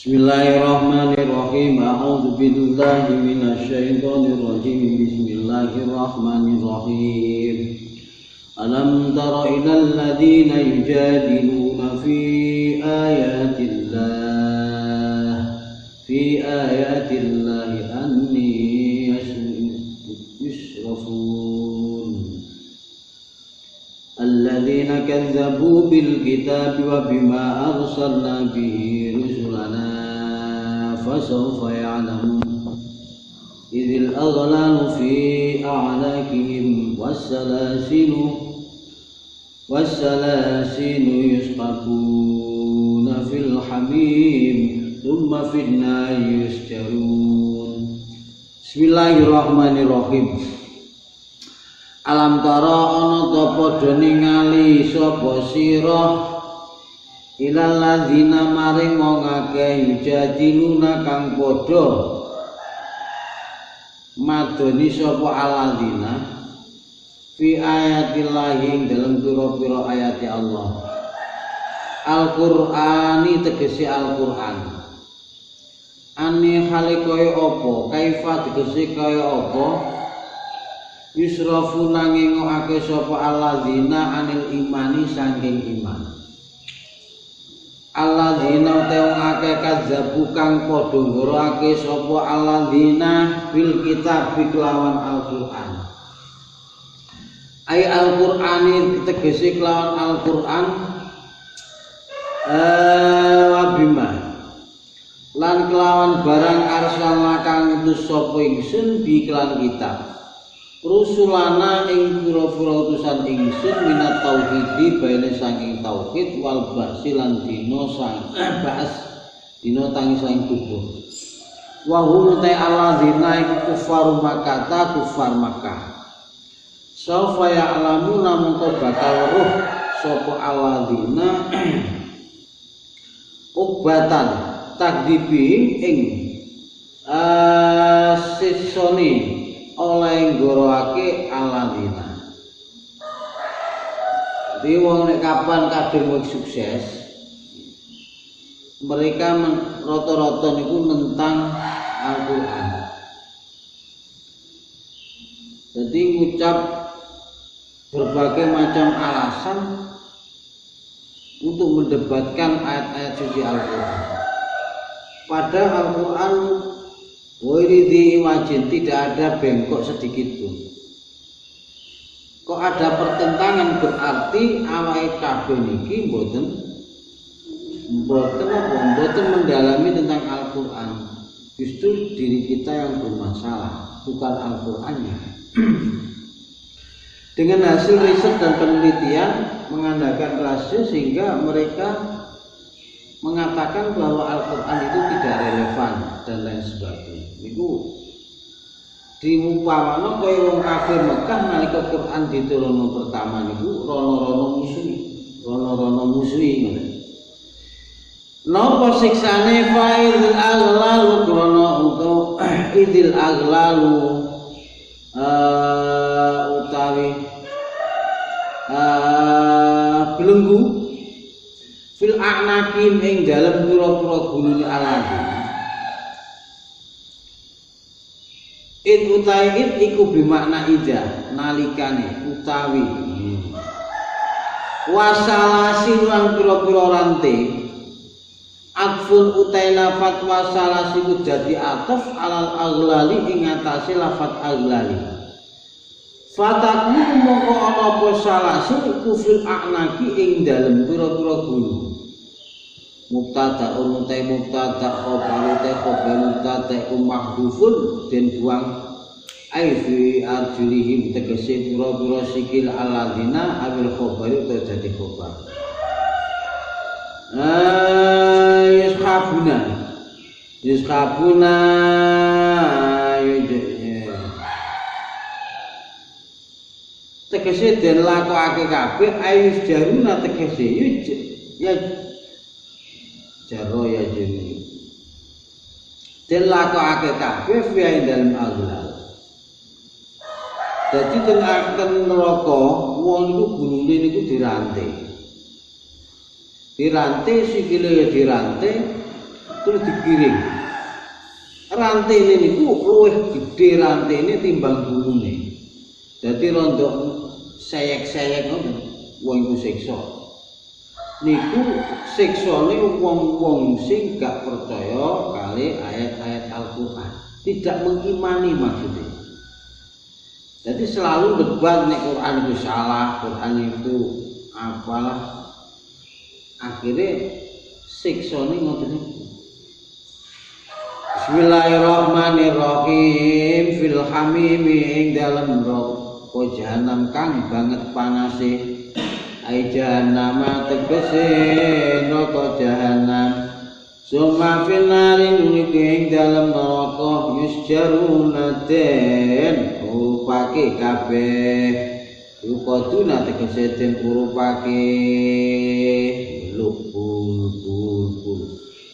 Bismillahirrahmanirrahim. A'udzu billahi minasyaitonir rajim. Bismillahirrahmanirrahim. Alam tara ilal ladzina yujadiluna fi ayatillahi anni yusrafun. Alladzina kazzabu bil kitabi wa bima arsalna bihi rusulana fasawfa ya'lamun. Idzil aghlalu fi a'naqihim wassalaasilu yusqabuna fil hamim thumma fin nari yusjarun. Bismillahirrahmanirrahim. Alam tara ana ta padha ningali sapa sira ilal ladzina maring wong akeh yujadiluna kang padha madoni sapa alladzina fi ayatillahi dalam pira-pira ayati Allah. Al-Qur'ani tegese Al-Qur'an. Ani hale kaya apa? Kaifa tegese kaya apa? Yusrafu nanging ngokake sapa alladzina anil imani saking iman. Alladzina teung akeh kadzabu kang padha ngorake sapa alladzina bil kitab kelawan Al-Qur'an. Ai Al-Qur'ani tegese kelawan Al-Qur'an wabima lan kelawan barang arsalna kang utus sapa ingsun bi kelan kitab. Rusulana ing pira-pira utusan ingsun minat tauhidi baene saking tauhid wal ba'si lan dina sang ba'as dina tangi saking kubur. Wa hum ta alladzina iku kufar Makkah. Saufa ya'lamuna mongko bakal roh sapa alladzina ubatan takdibi ing sisone oleh nggoroake alladzina. Jadi wong nek kapan kadung wis sukses, mereka rata-rata niku nentang Al-Qur'an. Jadi ngucap berbagai macam alasan untuk mendebatkan ayat-ayat suci Al-Qur'an. Pada Al-Qur'an wiridi wajin tidak ada bengkok sedikit pun. Kok ada pertentangan berarti awake kabeh niki mboten mendalami tentang Al-Qur'an. Justru diri kita yang bermasalah, bukan Al-Qur'annya. Dengan hasil riset dan penelitian mengandalkan rasio sehingga mereka mengatakan bahwa Al-Qur'an itu tidak relevan dan lain sebagainya. Iku diumpamano kaya wong kafir Mekah nalika Quran diturunno pertama niku rono-rono musuhi ngoten. Napa siksane fa'il aghlalu krono untuk idil aghlalu utawi belenggu fil a'naqin ing dalem pira-pira gulune alladzina. It utawi iku bimakna ida nalikane utawi wasalasi lan pira-pira rantai atfun utai lafat wasalasi ku dadi ataf alal aghlali ing atase lafat aghlali. Fatakmu mongko ana apa salasi iku fil a'naqi ing dalem pira-pira gulu. Mubtada utai mubtada khabar utai khabar mubtada mahdhufun den buang ai fi arjulihim tegese pira-pira sikil alladzina awil khabar utai dadi khabar. Yuskhabuna tegese den lakokake kabeh ayus jaruna tegese ya jaro ya jeni den lakokake kabeh fi dalem aghlal. Dadi teng neraka wong niku gulune niku dirantai. Dirantai sikile ya dirantai, terus digiring. Rantene niku luwih gedhe rantene timbang gulune. Dadi rondok seyek-seyek ngono wong iku siksa. Niku siksane wong-wong sing gak percaya kali ayat-ayat Al-Qur'an, tidak mengimani maksudnya. Jadi selalu debat nek Quran itu salah, Quran itu apalah. Akhirnya siksane ngoten niku. Bismillahirrahmanirrahim. Fil hamimi ing dalem neraka jahanam kang banget panase. Ai jahanam tegese neraka jahanam. Suma fil narin ing dalem neraka yusjaruna den urupake kabeh. Rukaduna tegese den urupake lubul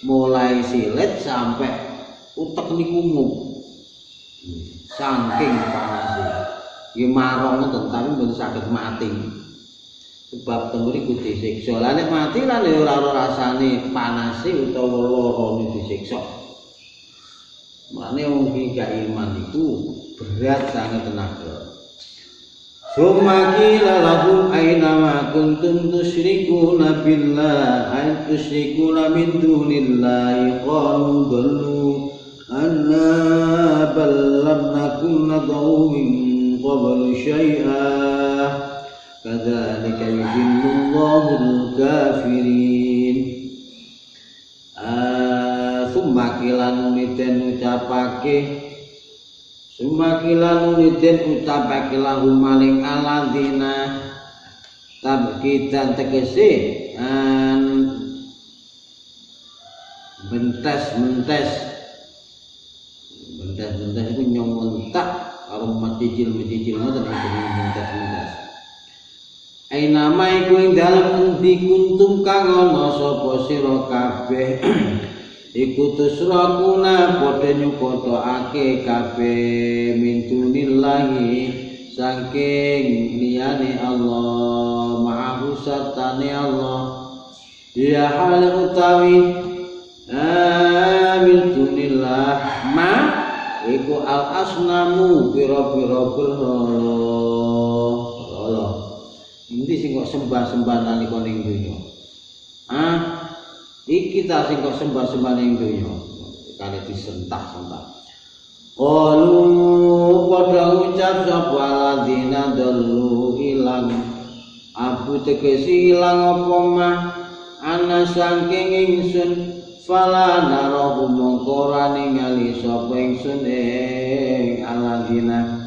mulai silet sampai utek niku mung saking panase nggih marang ngoten tapi mboten saged mati sebab teng mriku disiksa lah nek mati lan ora rasane panase utawa larane disiksa mane wong iki gak iman iku berat sangat tenaga. Sumaki lahum aina ma kuntum tusyrikuna billah ay tusyrikuna min dunillahi qalu dallu anna bal lam nakun nad'u min qablu syai'a kadzalika yudillullahu al-kafirin. Sumaki lan niten ucapake Sumakilan unidin utapake lahum maling aladina tabkitan tegese bentes itu nyong mentak karo macicil ngoten bentes. Aina ma iku ing dalem endi kuntum kang ana sapa sira kabeh iku tusrakuna padha nyukotake kabeh min dunillahi saking liyane Allah ma'ahu satane Allah ya hal utawi min dunillah ma iku al asnamu pira-pira berhala ini sing kok sembah-sembah nalika ning donya iki ta sing kok sembah-sembah ning donya kali disentak-sentak. Qalu padha ngucap sapa aladina dallu ilang abu tegesi ilang apa mah ana saking ingsun fala narahu mongko ora ningali sapa ingsun aladina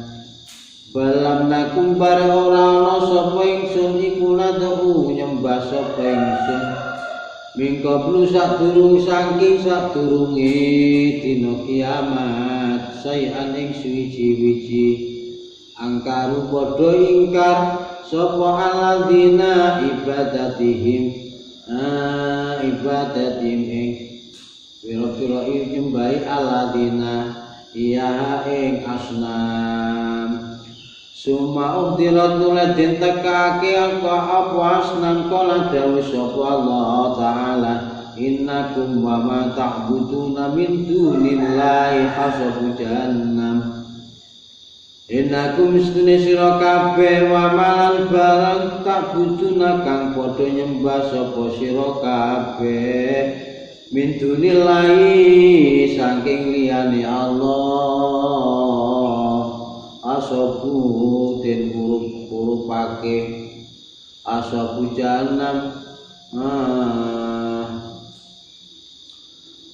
balam nakum bare ora ana sapa ingsun iku nadu nyembah sapa ingsun mingkablu sadurunge dina kiamat sayan ing suci-wici angkaru padha ingkar sapa alladzina ibadatihim ing pira-pira nyembahi alladzina iya ing asnam summa uhdirat nuladin tekake apa asnam kala dawuh sapa Allah taala innakum wa ma ta'buduna min dunillahi hasabu jahannam innakum istune sira kabeh wa malan barang ta'buduna kang padha nyembah sapa sira kabeh min dunillahi saking liyane Allah asabu den urupake asabu jahannam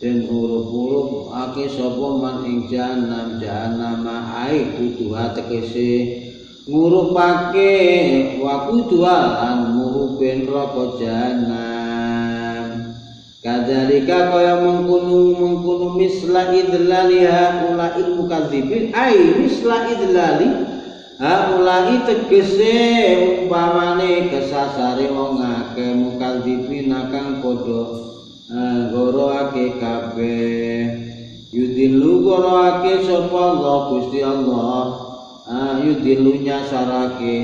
den urup ake sapa man ing jahannam ae kudu tegese ngurupake wa kudu lan ngurupen neraka jahannam kadzalika kaya mengkono misla idlaliha ulail mukadzibin ai misla idlali ulai tegese umpamane kesasare wong akeh mukadzibin kang padha goroake kabeh yudillu goroake sapa Allah Gusti Allah yudillu nyasarake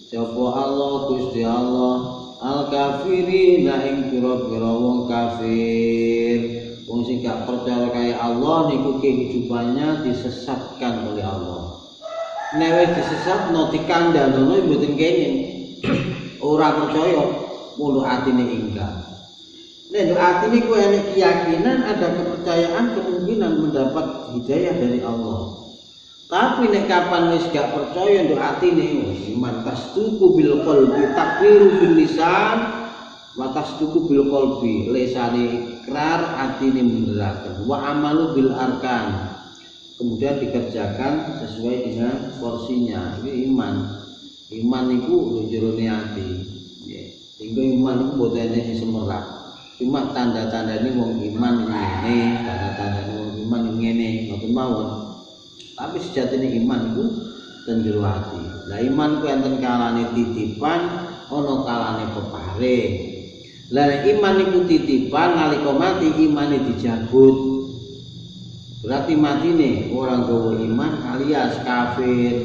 sapa Allah Gusti Allah al kafirina ing pira-pira wong kafir Wong sing gak percaya kaya Allah niku kehidupannya disesatkan oleh Allah. Nek wis disesatno dikandhanono mboten kene. Ora percaya, mulu atine ingkar. Nek atine kuwi ana keyakinan, ada kepercayaan, kemungkinan mendapat hidayah dari Allah. Tapi nek kapan wis gak percaya nduk atine iman tasduku bil qalbi takfiru bil lisan wa tasduku bil qalbi lisane ikrar atine mendelaken wa amalu bil arkan kemudian dikerjakan sesuai dengan porsinya. Ini iman itu njero ati nggih sehingga iman itu mboten sing semerap cuma tanda-tandane wong iman ngene tanda-tandane wong iman ngene ngoten mawon. Tapi sejatine iman itu ten jero ati. Lah iman ku enten kalane titipan ana kalane peparing. Lah iman iku titipan nalika mati imane dijabut. Berarti matine orang gawa iman alias kafir.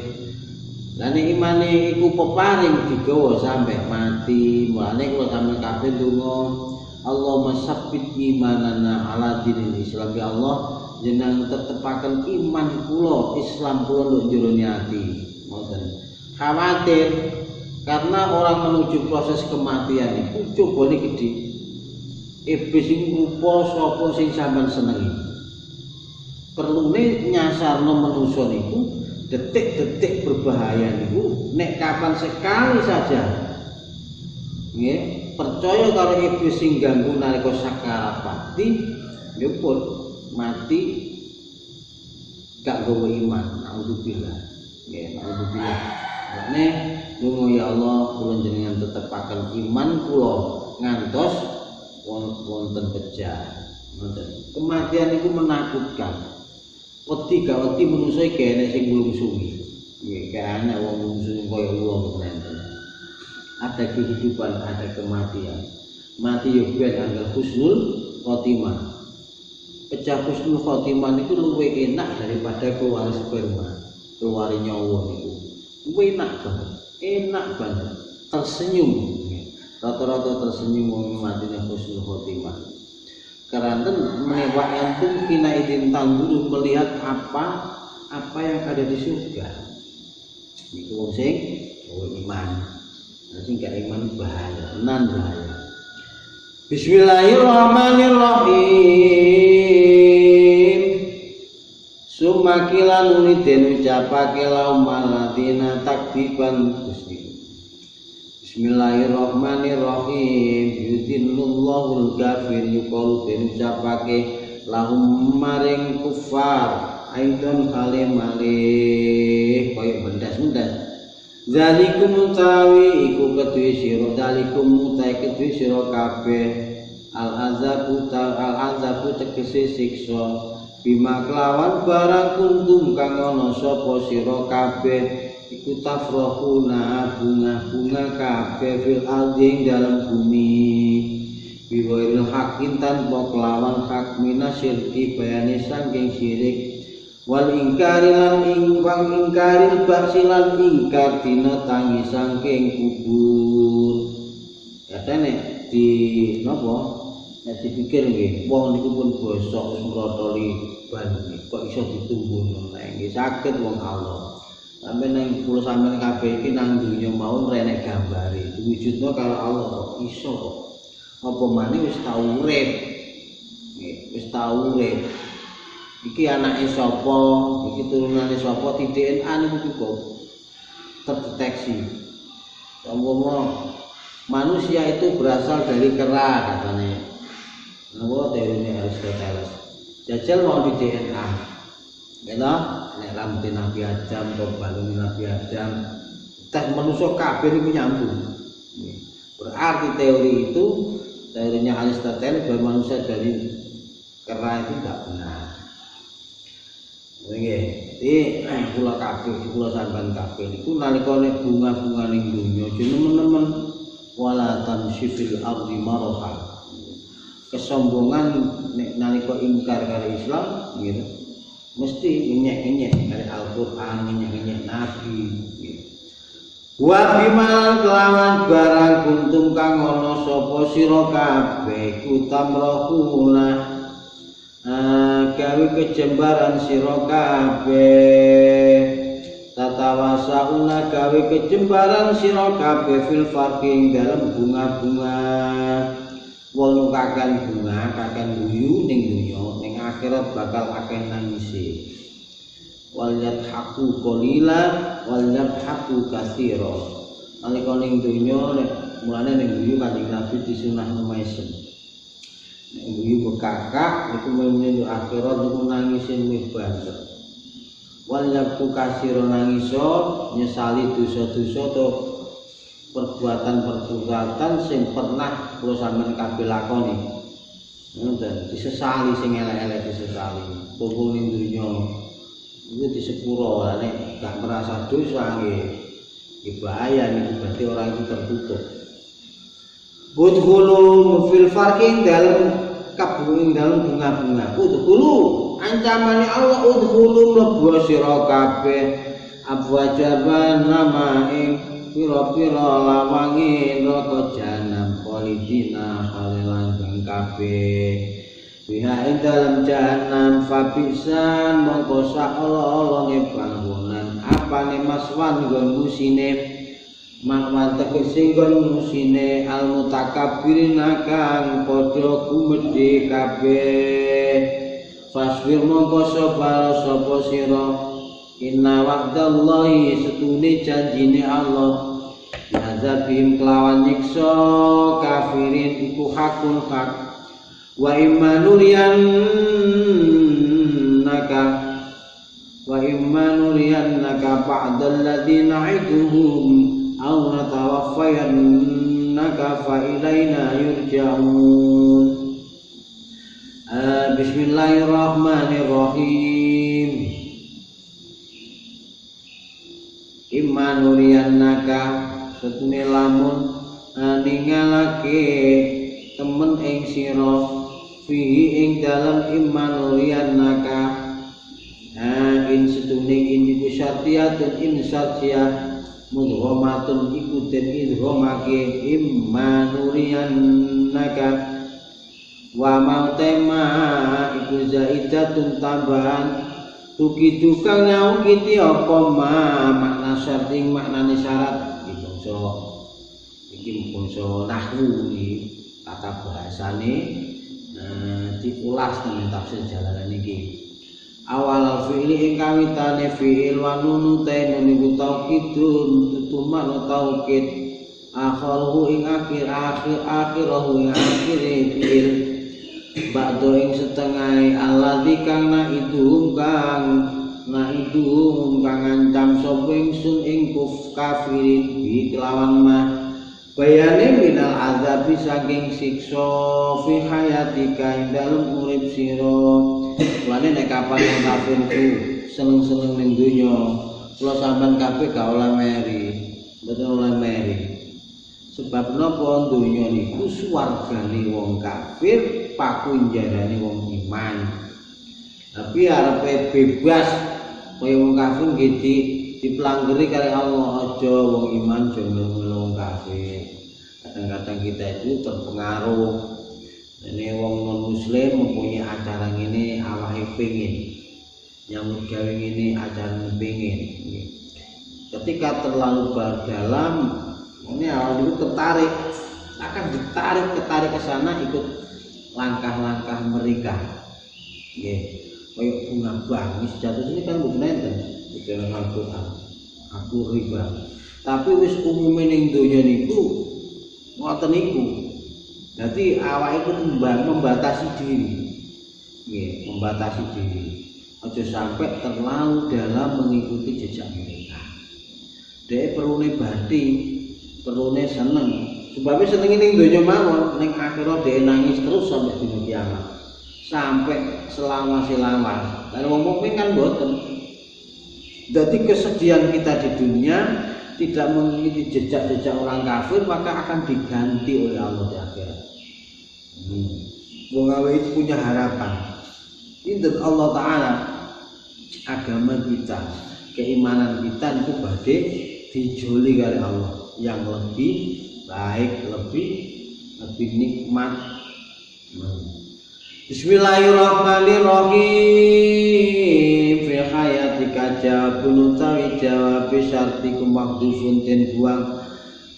Lah nek imane iku peparing digawa sampai mati. Mulane kula sampeyan kabeh donga Allahumma sabbit imanana ala dinil Islam ya Allah jenengan tetepaken iman kula Islam kula nduk jero ati. Ngoten. Khawatir karena orang menuju proses kematian itu cobane gede. Iblis sing rupa sapa sing sampean senengi. Perlune nyasarno manusa niku detik-detik berbahaya niku nek kapan sekali saja nggih percaya karo iblis sing ganggu nalika sakarat mati nyuput mati gak gawe iman. Alhamdulillah nggih alhamdulillah. Nek donga ya Allah kula jenengan tetepaken iman kula ngantos wonten pecah. Ngoten. Kematian itu menakutkan. Wedi gak wedi manusa iki enek sing nglungsungi. Nggih, kaya ana wong nglungsungi kaya kula mboten. Ada kehidupan, ada kematian. Mati yo ben angel husnul khotimah. Pecah husnul khotimah itu luwih enak daripada keluar sperma, keluar nyawa niku. Luwih enak banget. Tersenyum. Rata-rata tersenyum wong mati husnul khotimah. Karena menewak antum kina idin tangguru melihat apa yang ada di surga. Niku wong sing iman. Sing gak iman bahaya, tenan bahaya. Bismillahirrahmanirrahim. Sumakilan uniden ucapake laumal ladina takdiban Gusti. Bismillahirrahmanirrahim. Yudhillullahul kafir yuqalu den ucapake lahum maring kufar aidon kalimale koyo mendas-mendas. Zalikum utawi iku kedue sira zalikum utawi kedue sira kabeh al-azabu tegese siksa bima kelawan barang kuntum kang ana sapa sira kabeh iku tafrahuna bunga-bunga kabeh fil ardi dalam bumi biwairil hakin tanpa kelawan hak minasyirki bayane saking syirik wal ingkari lan ingkaril baksilan ingkar dina tangi saking kubur. Katane di napa nek dipikir nggih wong niku pun bosok wis mrotoli ban kok iso ditumbuhno nek nggih saged wong Allah. Sampai nang kula sampeyan kabeh iki nang dunya mau renek gambare diwujudno karo Allah kok iso kok. Apa maneh wis tau urip. Nggih, wis tau urip. Iki anake sapa, iki turunane sapa, di DNA niku cukup terdeteksi. Umpama manusia itu berasal dari kera katanya. Napa teorinya Aristoteles. Jajal mau di DNA. Gitu, nek rambut Nabi Adam, balung Nabi Adam, tes manusia kabeh niku nyambung. Berarti teori itu, teorinya Aristoteles bahwa manusia dari kera itu tidak benar. Nggih, iki kula kabeh, kula sampean kabeh niku nalika nek bunga-bunga ning donya jeneng-nemen wala tamsyifil ardi maraha. Kesombongan nek nalika ingkar karo Islam gitu. Mesti nyek-nyek karo Al-Qur'an, nyek-nyek Nabi gitu. Wa bimal kelawan barang kuntum kang ana sapa sira kabeh kutamrahuna gawe kejembaran sira kabeh tatawasauna gawe kejembaran sira kabeh fil farqi dalam bunga-bunga wong nukakan bunga kakan guyu ning dunya ning akhirat bakal akeh nangise wal yadhaku qalila wal yadhaku katsira nalika ning dunya nek mulane ning guyu Kanjeng Nabi disunahno maisen nek guyu bekakak iku menunjuk akhirat niku nangise luwih banter wal yadhaku katsira nangiso nyesali dosa-dosa to perbuatan-perbuatan sing pernah kula sampeyan kabeh lakoni. Ngoten, disesali sing elek-elek disesali. Kumpul ning dunya iku disepuro, nek gak merasa dosa nggih bahaya niku berarti orang itu tertutup. Budhulu fil farqin dalam kabung dalam bunga-bunga. Udhulu ancamane Allah udhulu mlebu sira kabeh abwajaban namae pira-pira lawange neraka jahanam khalidina halelan kabeh biha ing dalem jahanam fabisan mongko sak ala-alane panggonan apane maswan nggon musine makwan tegese nggon musine al mutakabbirina kang padha gumedhe kabeh fasbir mongko sapa sira inna wa'dallahi setune janjine Allah azabihim kelawan nyiksa kafirin iku hakul hak wa imma nuriyannaka ba'dal ladzina na'iduhum aw natawaffayannaka fa ilaina yurja'un. Bismillahirrahmanirrahim. Imma nuriyannaka setune lamun ningalake temen ing sira fihi ing dalem imma nuriyannaka in setune iku syartiyatun in syartiyah mudghamatun iku den idghamake imma nuriyannaka wa mautema iku zaidatun tambahan tuki tukang nyawukiti apa makna syarting maknane syarat iki bangsa nahwu iki tata bahasane diulas nang tafsir Jalalain iki awal fi'li ing kawitane fi'il wa nun ta'un niku taukidun tutuman taukid akhiru ing akhirahu ing akhire fi'il ba'do ing setengah alladzi kang naidum kang ancam sapa ingsun ing kafirin bi kelawan mah bayane minal azabi saking siksa fi hayatika ing dalem urip sira lane nek kapan wong kafir ku seneng-seneng ning donya kula sampean kabeh gak oleh meri mboten oleh meri sebab napa donya niku swargane wong kafir pakunjarane wong iman tapi arepe bebas kaya wong kafir nggih diplanggeri kali Allah aja wong iman aja wong kafir kadang-kadang kita itu terpengaruh ini wong non muslim mempunyai acara ini awake pengin nyambut gawe ini acara pengin ketika terlalu dalam ini awal itu tertarik akan ditarik ke sana ikut langkah-langkah mereka kayak bunga bang sejatuh ini kan bukan enten di dalam Al-Quran aku riba tapi wis umumnya ning donya niku ngoten niku jadi awak itu membatasi diri membatasi diri aja sampai terlalu dalam mengikuti jejak mereka dia perlu nebati perlu seneng sebabnya seneng ning donya mawon ning akhirat dia nangis terus sampai dina kiamat sampai selama-selama. Dan wong mukmin kan boten. Jadi kesedihan kita di dunia tidak mengikuti jejak-jejak orang kafir maka akan diganti oleh Allah di akhirat. Wong awe itu punya harapan. Ingat Allah Taala agama kita, keimanan kita itu badhe dijoli oleh Allah yang lebih baik, lebih nikmat. Bismillahirrahmanirrahim. Fi hayatika jawabun utawi jawab syartiku mahdhufun den buang.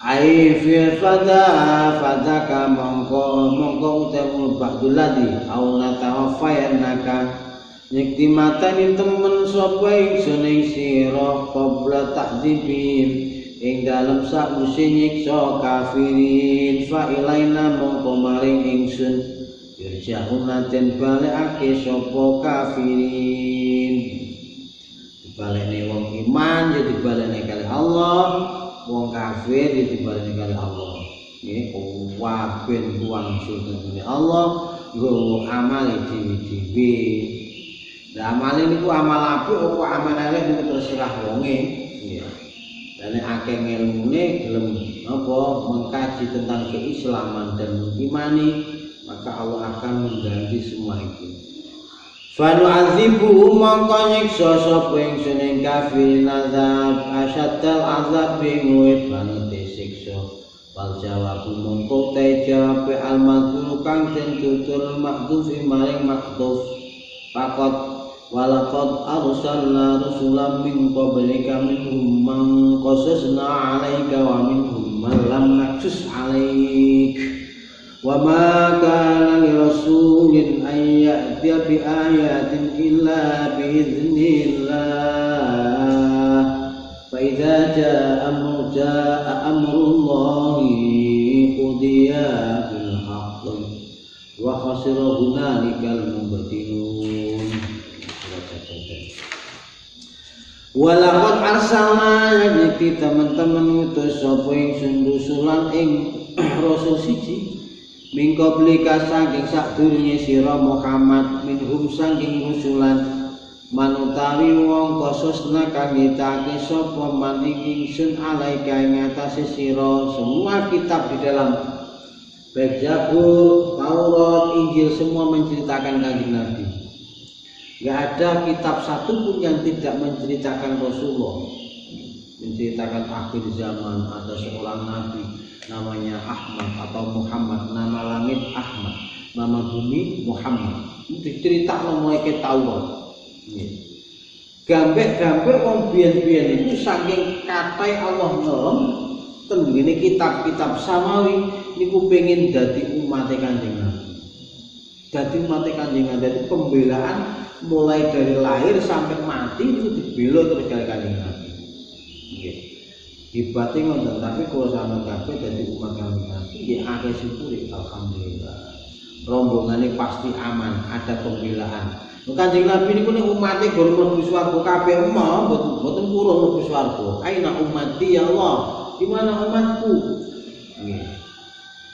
Ai fi fadaka mongko utawi ba'dul ladzi au natawaffayanaka nyekti matani temen sapa ingsun ing sira qabla takdzibin ing dalem sakuse nyiksa kafirin fa ilaina mongko maring ingsun yurja'una den balekake sapa kafirin dibalekne wong iman ya dibalekne kali Allah wong kafir ya dibalekne kali Allah nggih wabin kuwang sunune Allah nggo amale dhewe-dhewe. Lah amal niku amal apik apa amal elek niku terserah wonge. Nggih. Lah nek akeh ngelmune gelem apa mengkaji tentang keislaman dan mengimani, maka Allah akan mengganti semua itu. Fa nu'adzibu mongko nyiksa sapa ingsun ing kafirin azab asyaddal azab bingwit banete siksa. Wal jawabu mongko te jawab al-madhur kang den tutur makdhuf maring makdhuf. Faqat walaqad arsalna rusulan min qablika minhum man qasasna 'alaika wa minhum man lam naqsus 'alaik wa ma kana li rasulin an ya'tiya bi ayatin illa bi idznillah fa idza jaa amrullahi qudiya bil haqq wa khasira hunalikal mubtilun. Walaqad arsalna yakti teman-teman utus sapa ingsun rusulan ing rasul siji min qablika saking sadurunge sira Muhammad minhum saking rusulan manutawi wong khususna kang nyitake sapa man ingsun alaika ing atase sira semua kitab di dalam baik Zabur, Taurat, Injil semua menceritakan Kanjeng Nabi. Gak ada kitab satu pun yang tidak menceritakan Rasulullah, menceritakan akhir zaman ada seorang nabi namanya Ahmad atau Muhammad, nama langit Ahmad, nama bumi Muhammad. Itu cerita mulai ke Taurat. Gambek-gambek wong biyen-biyen itu saking katai Allah nolong tenggene kitab-kitab samawi niku pengin dadi umat Kanjeng Nabi. Dadi umat Kanjeng Nabi itu pembelaan mulai dari lahir sampai mati itu dibela terus kali Kanjeng Nabi. Nggih. Hebatnya ngoten, tapi kalau sampeyan kabeh dadi umat Kanjeng Nabi ya akeh syukuri alhamdulillah. Rombongane pasti aman, ada pembelaan. Kanjeng Nabi niku nek umate gur mlebu swarga kabeh mau mboten purun mlebu swarga. Aina ummati ya Allah? Di mana umatku? Nggih.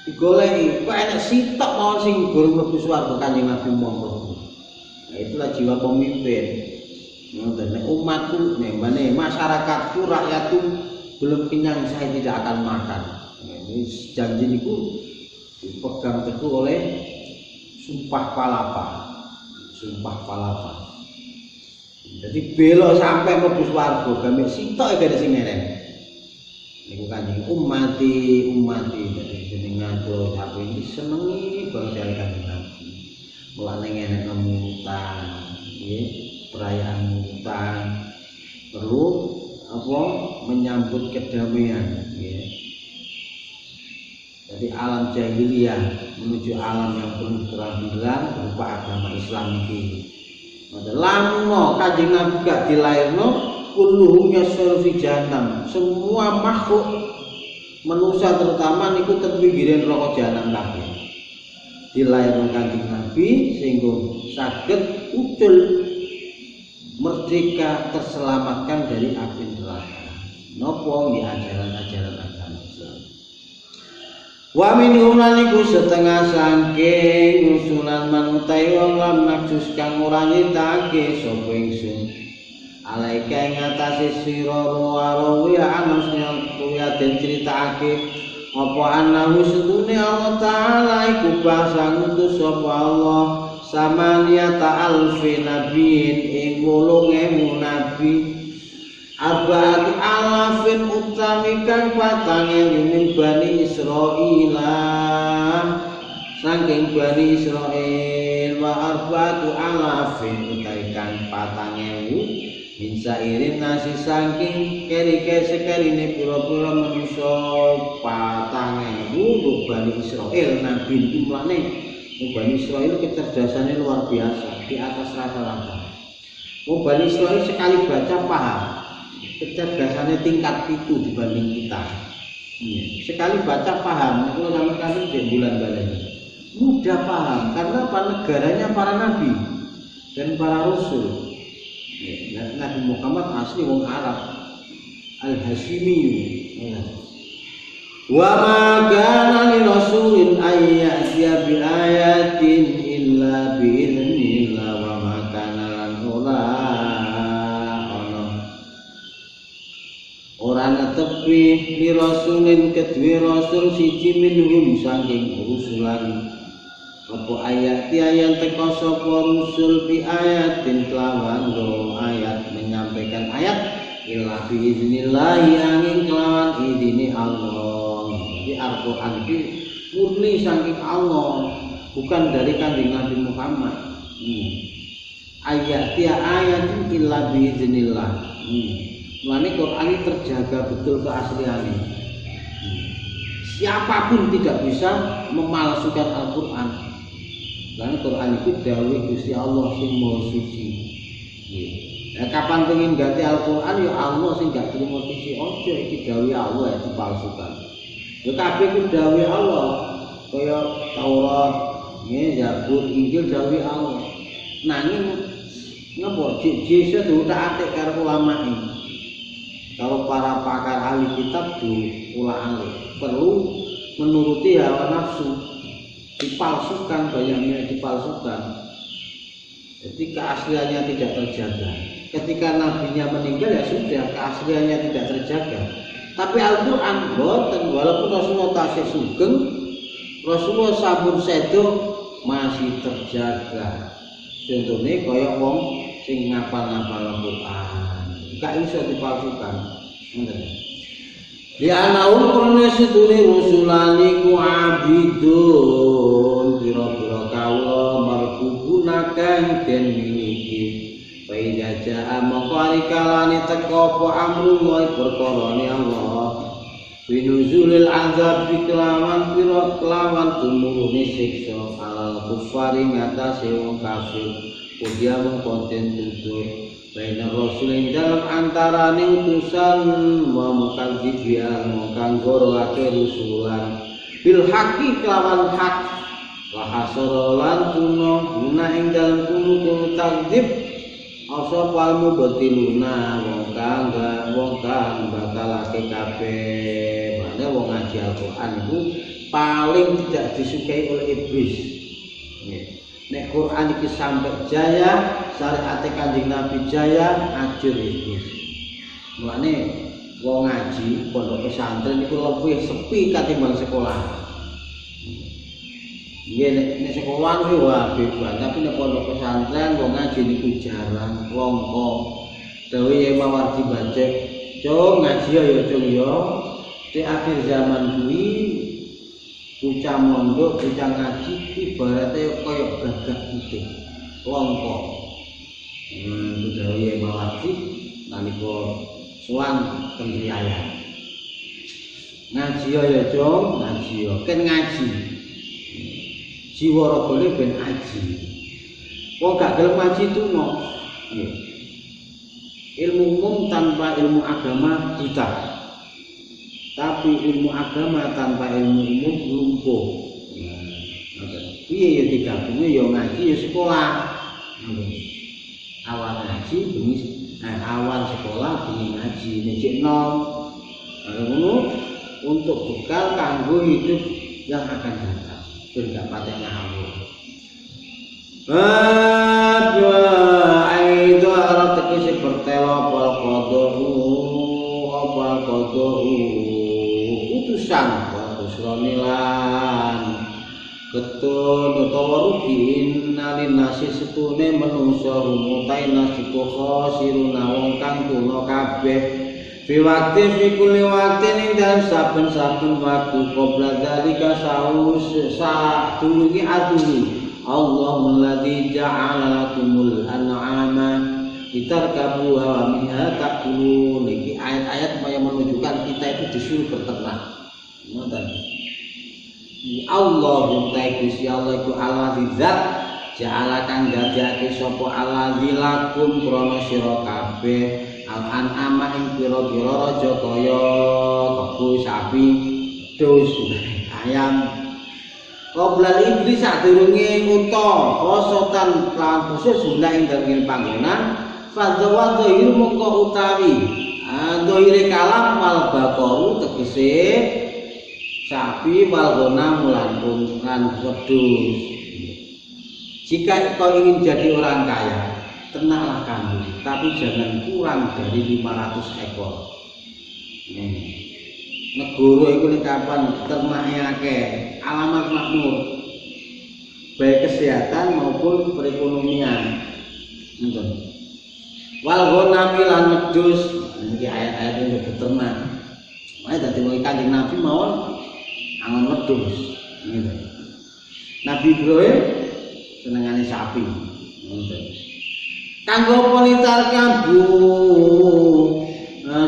Digoleki kok enek sitok mawon sing gur mlebu swarga Kanjeng Nabi mau. Nah, itulah jiwa pemimpin. Nek umatku, nek masyarakatku, rakyatku belum kenyang, saya tidak akan makan. Ini janji niku dipegang teguh oleh sumpah palapa. Sumpah palapa. Jadi belo sampai mlebu swarga, gamek sitok gak ada sing neren. Niku Kanjeng umati jadi jenengan kula sampe iki senengi banget kali Kanjeng Nabi. Mulane ngene mutan, nggih, perayaan mutan perlu apa menyambut kedamaian, nggih. Jadi alam jahiliyah menuju alam yang penuh kerampilan berupa agama Islam iki. Lamun Kanjeng Nabi gak dilairno kulluhum yasur fi jahannam. Semua makhluk manusia terutama niku ten pinggiran neraka jahanam kabeh. Dilairno Kanjeng Nabi sehingga saged ucul merdeka terselamatkan dari api neraka. Napa nggih ajaran-ajaran agama Islam. Wa minhum laniku setengah saking usulan manutai wong lam naksus kang ora nyitake sapa ingsun. Alaika ing atase sira rawi anasnya kuya den critakake apa anahu sedune Allah taala iku bangsa ngutus sapa Allah samaniyata alfi nabiin ing 8.000 nabi abad alafin utami kang patange min Bani Israil saking Bani Israil wa arba'atu alafin utawi kang 4.000 min sairin nasi saking keri-keri sekerine pira-pira manusa 4.000 Bani Israil nabi jumlahne Bani Israil kecerdasannya luar biasa di atas rata-rata. Bani Israil sekali baca paham, kecerdasannya tingkat 7 dibanding kita. Sekali baca paham, kalau sama kami di bulan balanya mudah paham karena apa? Negaranya para nabi dan para rasul. Nabi Muhammad asli wong Arab, Al-Hashimi. Wa ma kana li rasulin ay ya'tiya bi ayatin illa bi idznillah wa ma kana lan ora netepi li rasulin kedue rasul siji minhum saking rusulan apa ayat yang teko sapa rusul bi ayatin kelawan ayat menyampaikan ayat illa bi idznillah angin kelawan idine Allah. Jadi Al-Qur'an itu murni saking Allah, bukan dari kanjeng Nabi Muhammad. Ayat illa bi idznillah. Mulane Quran ini terjaga betul keasliannya. Siapapun tidak bisa memalsukan Al-Qur'an. Karena Quran itu dawuh Gusti Allah sing Maha Suci. Nah, kapan pengen ganti Al-Qur'an ya Allah sing gak terima sisi ojo iki dawuh Allah ya dipalsukan. Ya kabeh ku dawuh Allah kaya Taurat, Zabur, Injil dawuh Allah. Nanging ngapa Yesus diutak-atik karo ulama ini. Kalau para pakar ahli kitab diulang-alik perlu menuruti hawa nafsu, dipalsukan, banyaknya dipalsukan. Jadi keasliannya tidak terjaga. Ketika nabinya meninggal ya sudah, keasliannya tidak terjaga. Tapi Al-Qur'an boten, walaupun Rasulullah tasih sugeng, Rasulullah sampun sedo masih terjaga. Contohnya kaya wong sing ngapal-ngapal Al-Qur'an. Gak bisa dipalsukan. Di anaul krone sedune rusulani ku abidun pira-pira kawula marhubuna kang den miliki. Faida jaa maqari kalane teko apa amrullah perkarane Allah. Binuzulil azab kelawan pira kelawan tumurune siksa alal kufari ngatasé wong kafir. Udia wong konten tutur baina rasul ing dalam antarane utusan wa mukadzibian kang gorake rusulan bil haqi kelawan hak wa hasaralan tuno guna ing dalam kulo takdzib asapal mubatiluna wong kang batalake kabeh. Mane wong ngaji Al-Qur'an itu paling tidak disukai oleh iblis. Nek Quran iki sampai jaya, syariat Kanjeng Nabi jaya, ajur iblis. Mulane wong ngaji pondok pesantren iku lebih sepi katimbang sekolah. Nggih nek sekolah kuwi wah bebas, tapi nek pondok pesantren wong ngaji niku jarang, langka. Dawuh Yai Mawardi Bacek, "Cung ngaji ya cung ya." Di akhir zaman kuwi bocah mondok, bocah ngaji ibaratnya kaya gagak putih, langka. Budaya Mawardi nalika sowan teng Riyayan. Ngaji ya, Cung, ngaji ya, ken ngaji. Jiwa ragane ben aji. Wong gak gelem ngaji tuno. Ilmu umum tanpa ilmu agama buta. Tapi ilmu agama tanpa ilmu umum lumpuh. Piye ya digabunge ya ngaji ya sekolah. Awal ngaji bengi awal sekolah bengi ngaji nek nom. Ngono untuk bekal kanggo hidup yang akan datang. Ben gak paten ngawur. Aido arep tegese pertelo apa qadhu utusan kusronilan ketun utawa rugi nalin nasi setune menungso rumutai nasiku khosiruna wong kang tuna kabeh Biwakti fi kulli waktin ing dalem saben-saben waktu qabla dzalika sadurunge aduru Allahul ladzi ja'ala lakumul an'ama litarkabuha wa minha ta'kulun. Iki ayat-ayat yang menunjukkan kita itu disuruh berternak. Ngoten. Allahu ta'ala Gusti Allah iku alladzi zat ja'ala kang dadekake sapa alladzi lakum krana sira kabeh al-an'ama ing pira-pira raja kaya kebo, sapi, dus, ayam. Qoblal iblis sadurunge unta, kosotan lan khusus guna ing dalem panggonan, fadzawa dhahir mongko utawi. Dhahire kalam wal baqaru tegese sapi wal ghanam lan wedhus. Jika kau ingin jadi orang kaya, ternaklah kamu, tapi jangan kurang dari 500 ekor. Negara itu kapan ternaknya akeh, alamat makmur, baik kesehatan maupun perekonomian. Wal ghanami lan wedhus, iki ayat-ayat yang beternak. Makanya dadi wong Kanjeng Nabi mawon angon wedhus. Nabi Ibrahim senengane sapi. Kanggo politar kabu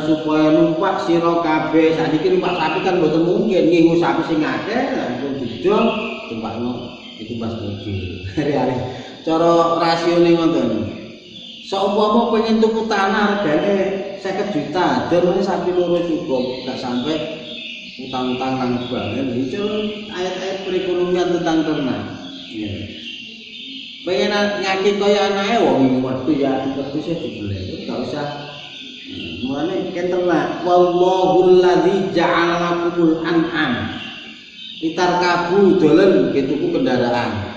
supaya numpak sira kabeh. Sakniki numpak sapi kan mboten mungkin ngingu sapi sing akeh langsung didol tumpakno itu pas mobil. Hari-hari cara rasione ngoten. Saumpama pengen tuku tanah regane 50 juta, dene sapi loro cukup, gak sampai utang-utang nang bank. Itu ayat-ayat perekonomian tentang ternak. Pengen nyakit kaya anake wong waktu ya terus dibeli. Enggak usah. Mulane ken ternak. Wallahul ladzi ja'ala lakumul an'am. Litarkabu dolen tuku kendaraan.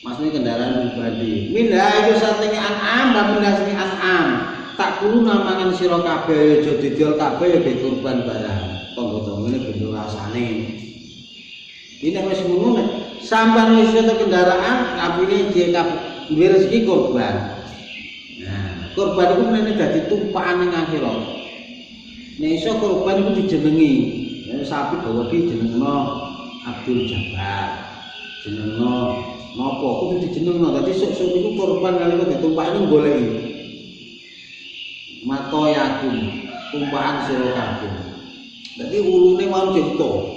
Maksudnya kendaraan pribadi. Minha itu satinge an'am, lan minha sing an'am. Tak kudu namangan sira kabeh aja didol kabeh ya kurban barang. Tonggo-tonggone ben rasane. Ini wis ngono nek sampeyan wis entuk kendaraan, apine dia duwe rezeki kurban. Nah, kurban iku menene dadi tumpakan ning akhirat. Nek iso kurban iku dijenengi. Sapi bawa dijenengno Abdul Jabbar. Jenengno napa kudu dijenengno. Dadi sok-sok niku kurban kali kok ditumpakne goleki. Matoyakum tumpakan sira kabeh. Dadi ulune mau cipta.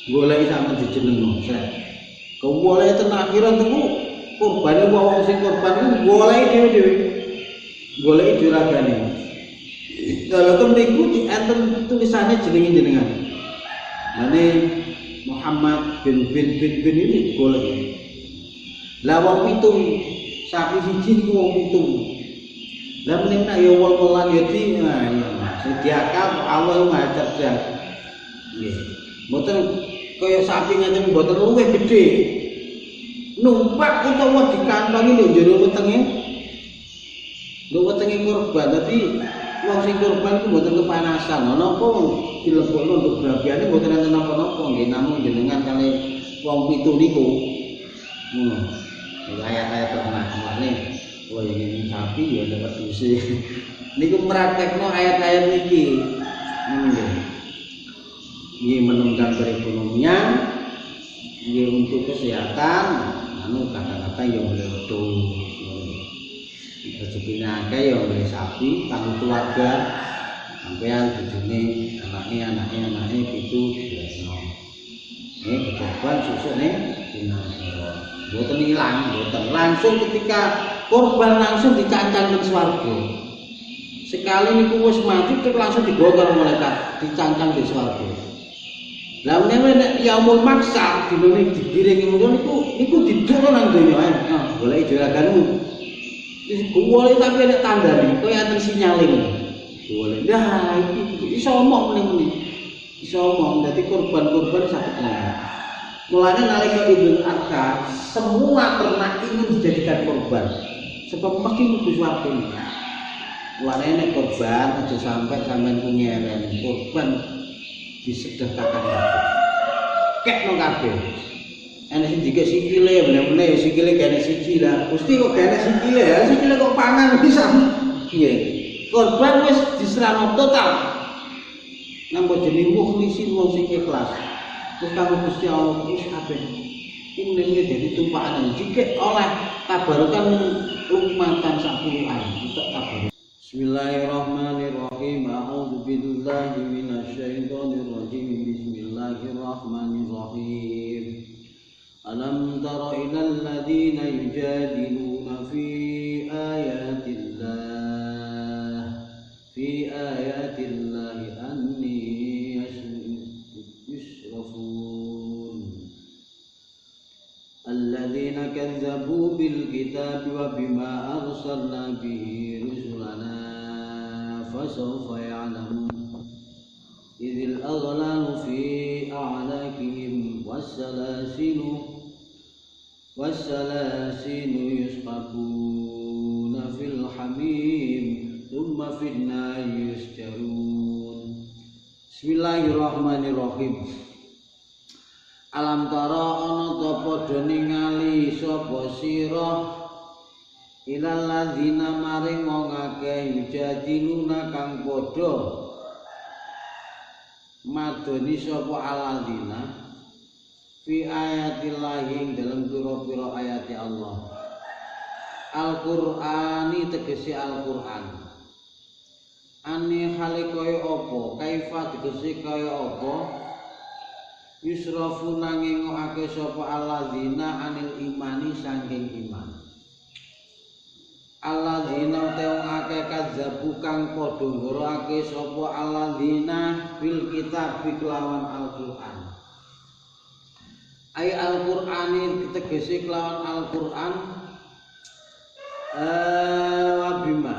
Goleki sampe dijenengno. Goleki tenan akhirat niku kurbane wong sing kurban niku goleki dhewe-dhewe. Goleki juragane. Dalem niku enten tulisane jeneng-jenengan. Mane Muhammad bin ini goleki. Lah wong pitung sapi siji niku wong pitung. Lah menika ya wong-wongan ya di sediakan Allah Maha cerdas. Nggih. Mboten kaya sapi ngaten mboten luwih gedhe. Numpak utawa dikantongi lho jero wetenge. Lho wetenge kurban dadi wong sing kurban iku mboten kepanasan. Napa dilebokno untuk bagiane mboten enten napa-napa nggih namung jenengan kali wong pitu niku. Ngono. Ayat-ayat ternak-ternak wah ini sapi ya dapat dusi. Niku praktekno ayat-ayat niki. Ini menunjang perekonomian, ini untuk kesehatan, anu kata-kata yang boleh betul. Rezekinya akeh yang boleh sapi, tanggung keluarga, sampean bojone, anaknya itu biasa. Ini kecoban susuk nih, boten ilang, boten langsung ketika korban langsung dicancang ke swarga. Sekali niku wis mati terus langsung digawa karo malaikat, dicancang di swarga. Lah menawa yaumul maksa dinone digiring ngono niku didukno nang donya ae. Goleki juraganmu. Wis golek tapi nek tandane koyo aten sinyale ngono. Golek. Lah iki iso omong muni. Iso omong dadi korban-korban sakit nang. Mulanya nalika Ibnu Arka semua ternak ingin dijadikan korban. Sebab mesti mlebu swarga. Mulane nek korban aja sampai sampean punyeren korban disedekahkan kabeh. Kekno kabeh. Enek sing dikek sikile bener-bener sikile kene siji lah. Gusti kok kene sikile ya, sikile kok pangan bisa. Piye? korban wis diserahno total nang jeneng mukhlisin wong sing ikhlas. Terus karo Gusti Allah wis kabeh iki meneh dadi tumpakan jike oleh tabarukan umatan 10 ayat kita tabaruk. Bismillahirrahmanirrahim. A'udzu billahi minasyaitonir rajim. Bismillahirrahmanirrahim. Alam tara ilal ladzina yujadiluna fi ayatillah anni yusrafun alladzina kazzabu bil kitabi wa bima arsalna bihi rusulana fasawfa ya'lamun idzil aghlalu fi a'naqihim والسلاسل يسقطون في الحميم ثم في النار يسجرون. Bismillahirrahmanirrahim. Alam tara ana ta padha ningali sapa sira ilal ladzina maring wong akeh yujadiluna kang padha madoni sapa alladzina fi ayatillahi dalam pira-pira ayati Allah. Al-Qur'ani tegese Al-Qur'an. Ani hale kaya apa? Kaifa tegese kaya apa? Yusrafu nanging ngokake sapa alladzina anil imani saking iman. Alladzina teung akeh kadzabu kang padha ngorake sapa alladzina bil kitab kelawan Al-Qur'an. Ay Al-Qur'ani tegese kelawan Al-Qur'an wa bima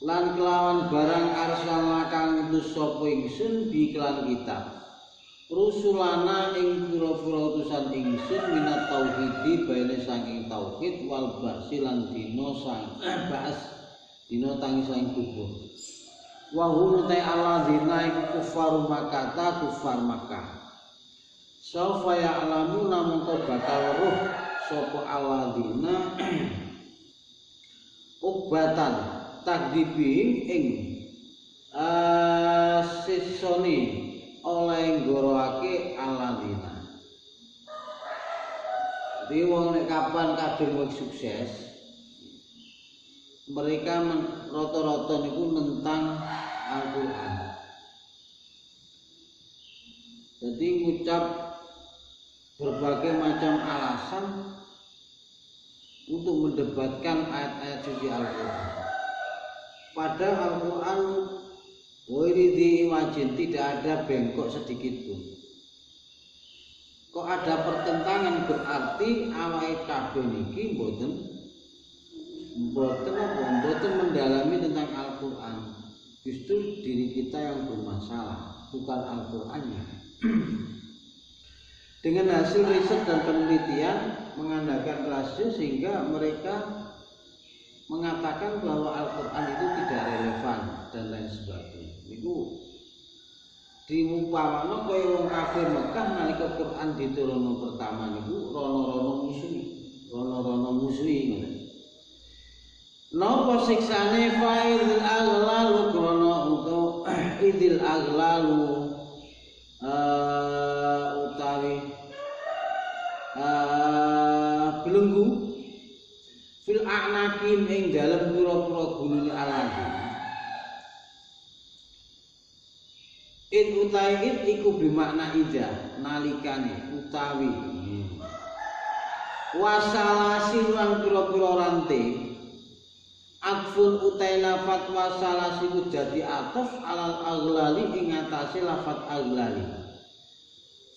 lan kelawan barang arsalna kang utus sapa ingsun bi kelan kitab rusulana ing pira-pira utusan ingsun minat tauhidi baene saking tauhid wal ba'si lan dina sang ba'as dina tangi saking kubur wa hum ta alladzina iku kufar Makkah Saufa ya'lamuna mongko bakal roh sapa alladzina ubatan takdibihim ing sisone oleh nggoroake alladzina. Di wong nek kapan kadung wis sukses mereka rata-rata niku nentang Al-Qur'an. Jadi ngucap berbagai macam alasan untuk mendebatkan ayat-ayat suci Al-Quran. Padahal Al-Quran wiridi wajin tidak ada bengkok sedikit pun. Kok ada pertentangan berarti awake kabeh niki mboten mendalami tentang Al-Quran. Justru diri kita yang bermasalah, bukan Al-Qurannya. Dengan hasil riset dan penelitian mengandalkan rasio sehingga mereka mengatakan bahwa Al-Quran itu tidak relevan dan lain sebagainya. Itu diumpamakan kaya wong kafir Mekah nalika Quran diturunno pertama niku rono-rono musuhi ngoten. Napa siksane fa'il aghlalu krono untuk idil aghlalu utawi belenggu fil a'nakin ing dalem pira-pira gulune alladzi utawi iku bermakna ija nalikane utawi wasalasi lan pira-pira rantai atfun utai lafat wasalasi ku jadi ataf alal aghlali ing atase lafat aghlali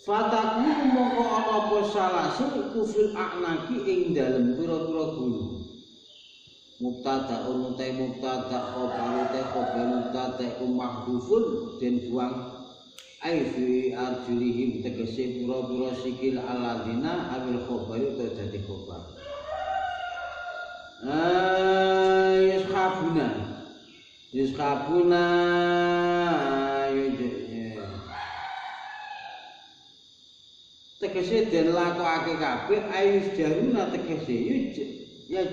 fataku mongko ana apa salasi iku fil a'naki ing dalem pira-pira gulu mubtada utai mubtada khabar mubtada iku mahdhufun den buang ai fi arjulihim tegese pira-pira sikil alladzina awil khabar utawa dadi khabar yuskabuna tegese den lakokake kabeh ayus jaruna tegese ya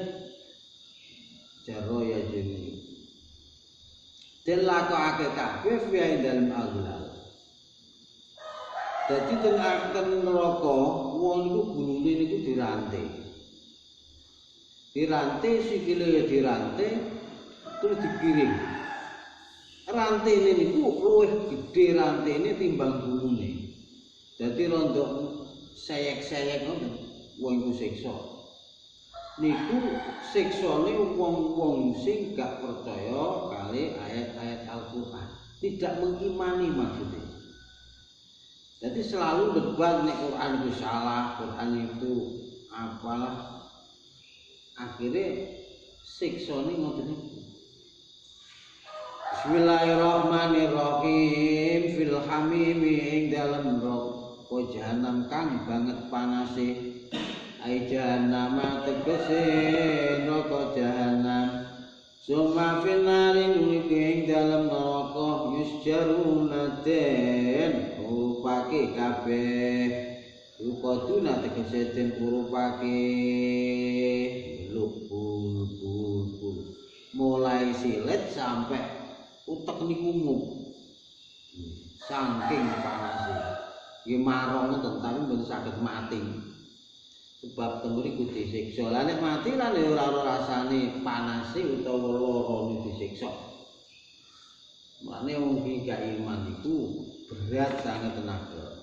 jaro ya jeni den lakokake kabeh fi dalam aghlal. Dadi teng akan neraka wong niku gulune niku dirantai. Dirantai sikile dirantai terus dikirim. Rantene niku luwih gedhe rantene timbang gulune. Dadi rondok sayek-sayek ngoten wong iku siksa. Niku siksane wong-wong sing gak percaya kali ayat-ayat Al-Qur'an, tidak mengimani maksudnya. Jadi selalu debat nek Quran itu salah, Quran itu apalah. Akhirnya siksane ngoten niku. Bismillahirrahmanirrahim fil hamim ing dalem neraka jahanam kang banget panase. Ai jahanam tegese neraka jahanam. Suma finarin ing dalem neraka yusjaruna den urupake kabeh. Rupatuna tegese den urupake lubul mulai silet sampai utek niku mung saking panase. Nggih marang ngoten tapi mboten saged mati. Sebab temuri ku disiksa. Lah nek mati lan ora ana rasane panase utawa larane disiksa. Mane wong iki gak iman iku berat sangat tenaga.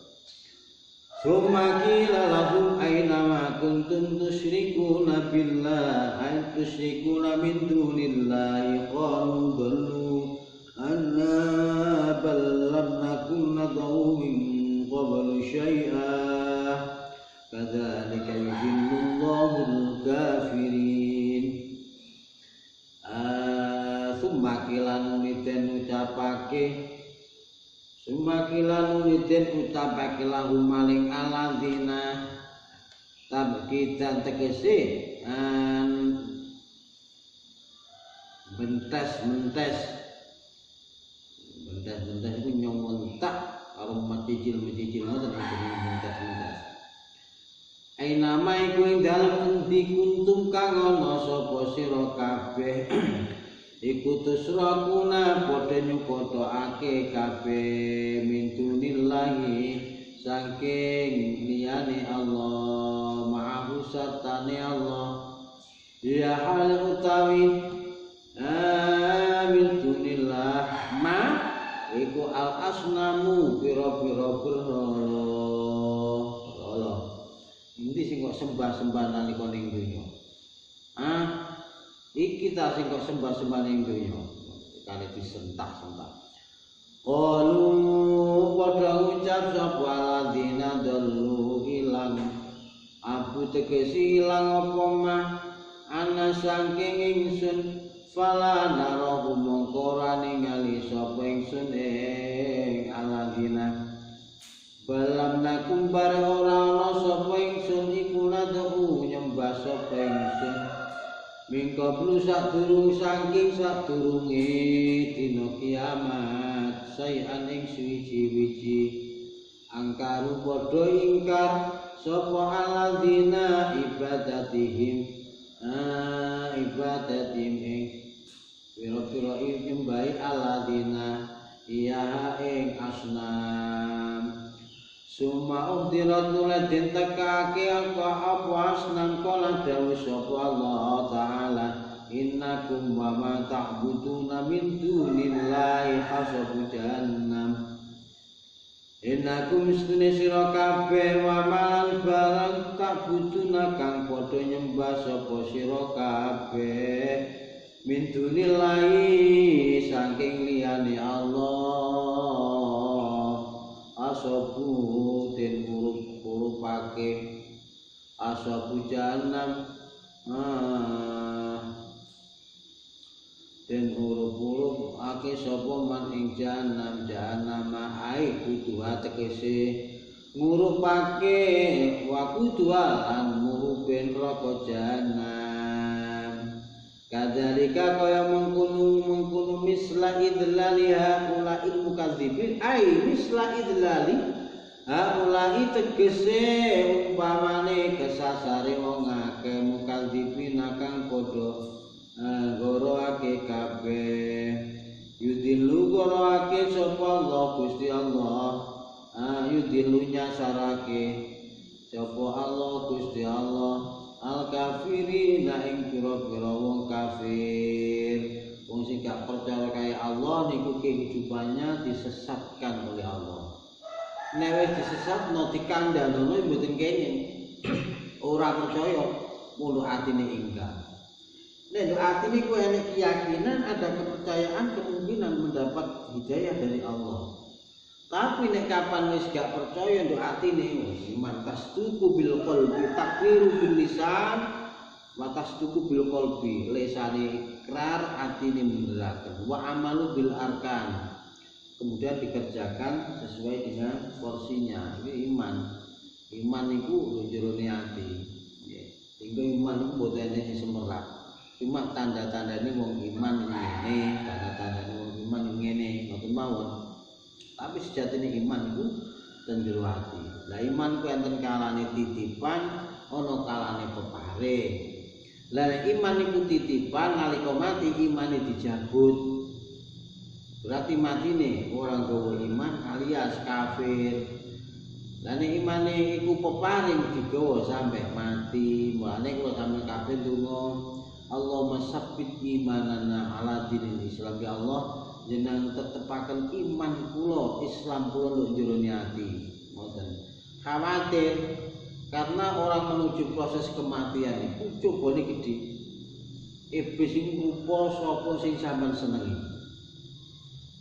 Summa qila lahum aina ma kuntum tusyrikuna billah ay tusyrikuna min dunillahi qalu dallu anna bal lam nakun nad'u min qablu syai'a kadzalika yudhillullahu al-kafirin. Summa qila niten ucapake lahum maling aladina tabkitan tegese bentes itu nyongontak karo macicil ngoten bentes. Aina ma iku ing dalem endi kuntum kang ana sapa sira kabeh iku tusrakuna padha nyukodhake kabeh min dunillahi saking liyane Allah ma'ahu satane Allah ya hal utawi min dunillah ma iku al asnamu pira-pira berhala. Endi sing kok sembah-sembah nalika ning donya? Iki ta sing kok sembah-sembah ning donya. Kali disentak-sentak. Qalu padha ngucap sapa ladina dallu ilang. Abu tegesi ilang apa mah ana saking ingsun fala narahu mongko ora ningali sapa ingsun ing aladina. Balam nakum bare ora ana sapa ingsun iku nadhu nyembah sapa ingsun mingko blu sadurunge dina kiamat sayan ing suwi-wiji angkaru padha ingkar sapa aladina ibadatihim ing pira-pira nyembahi aladina iya ing asnam. Suma udirat nula dintekake apa asnam kala dawuh sapa Allah taala innakum wa ma ta'buduna min dunillahi hasabu jahannam. Innakum istune sira kabeh wa man barang ta'buduna kang padha nyembah sapa sira kabeh min dunillahi saking liyane Allah asabu den urupake asabu jahannam den urup ake sapa man ing jahannam ai kudu tegese ngurupake wa kudu lan ngurupen neraka jahannam. Kadzalika kaya mengkono misla idlaliha ula ilmu kadzibin ai misla idlali haulai tegese umpamane kesasare wong akeh mukadzibin kang padha goroake kabeh yudil yudhilunya sarake sapa Allah Gusti Allah al kafirina ing pira-pira wong kafir. Wong sing gak percaya kaya Allah niku kehidupannya disesatkan oleh Allah. Nek wis disesatno dikandhanono mboten kene. Ora percaya mulu atine ingkar. Nek atine ku enek keyakinan, ada kepercayaan, kemungkinan mendapat hidayah dari Allah. Tapi nek kapan wis gak percaya nduk atine iman tasduku bil qalbi takfiru bil lisan wa tasduku bil qalbi lisane ikrar atine menderakan wa amalu bil arkan kemudian dikerjakan sesuai dengan porsinya. Ini iman itu jerone ati nggih. Sehingga iman itu mboten ene semerak. Cuma tanda-tandane wong iman ngene, tanda-tandane wong iman ngene, ngoten mawon. Tapi sejatine iman itu ten jero ati. Lah iman ku enten kalane titipan, ana kalane peparing. Lah iman iku titipan nalika mati imane dijabut. Berarti matine orang gawa iman alias kafir. Lah nek imane iku peparing digawa sampai mati. Mulane kula sampe kabeh donga Allahumma sabbit imanana ala dinil Islam ya Allah. Jenengan tetepaken iman kula, Islam kula nduk jero ati. Ngoten. Khawatir karena orang menuju proses kematian itu cobane gede. Iblis iku rupa sapa sing sampean senengi.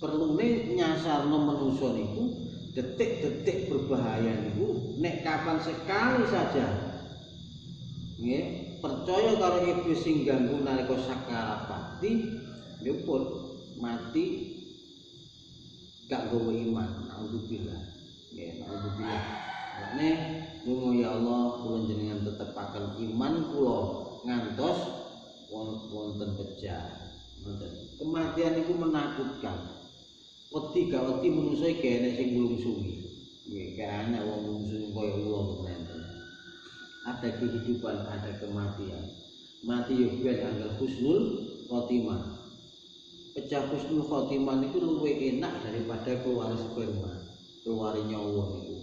Perlune nyasarno manusa niku detik-detik berbahaya niku nek kapan sekali saja nggih percaya karo iblis sing ganggu nalika sakarat mati nggih pun mati gak gawe iman. Alhamdulillah nggih alhamdulillah. Makne donga ya Allah kula jenengan tetepaken iman kula ngantos wonten pecah. Ngoten. Kematian itu menakutkan. Wedi gak wedi manusa iki enek sing nglungsungi. Nggih, karena wong nglungsungi kaya kula menten. Ada kehidupan, ada kematian. Mati yo ben angel husnul khotimah. Pecah husnul khotimah niku luwih enak daripada keluar sperma, keluar nyawa niku.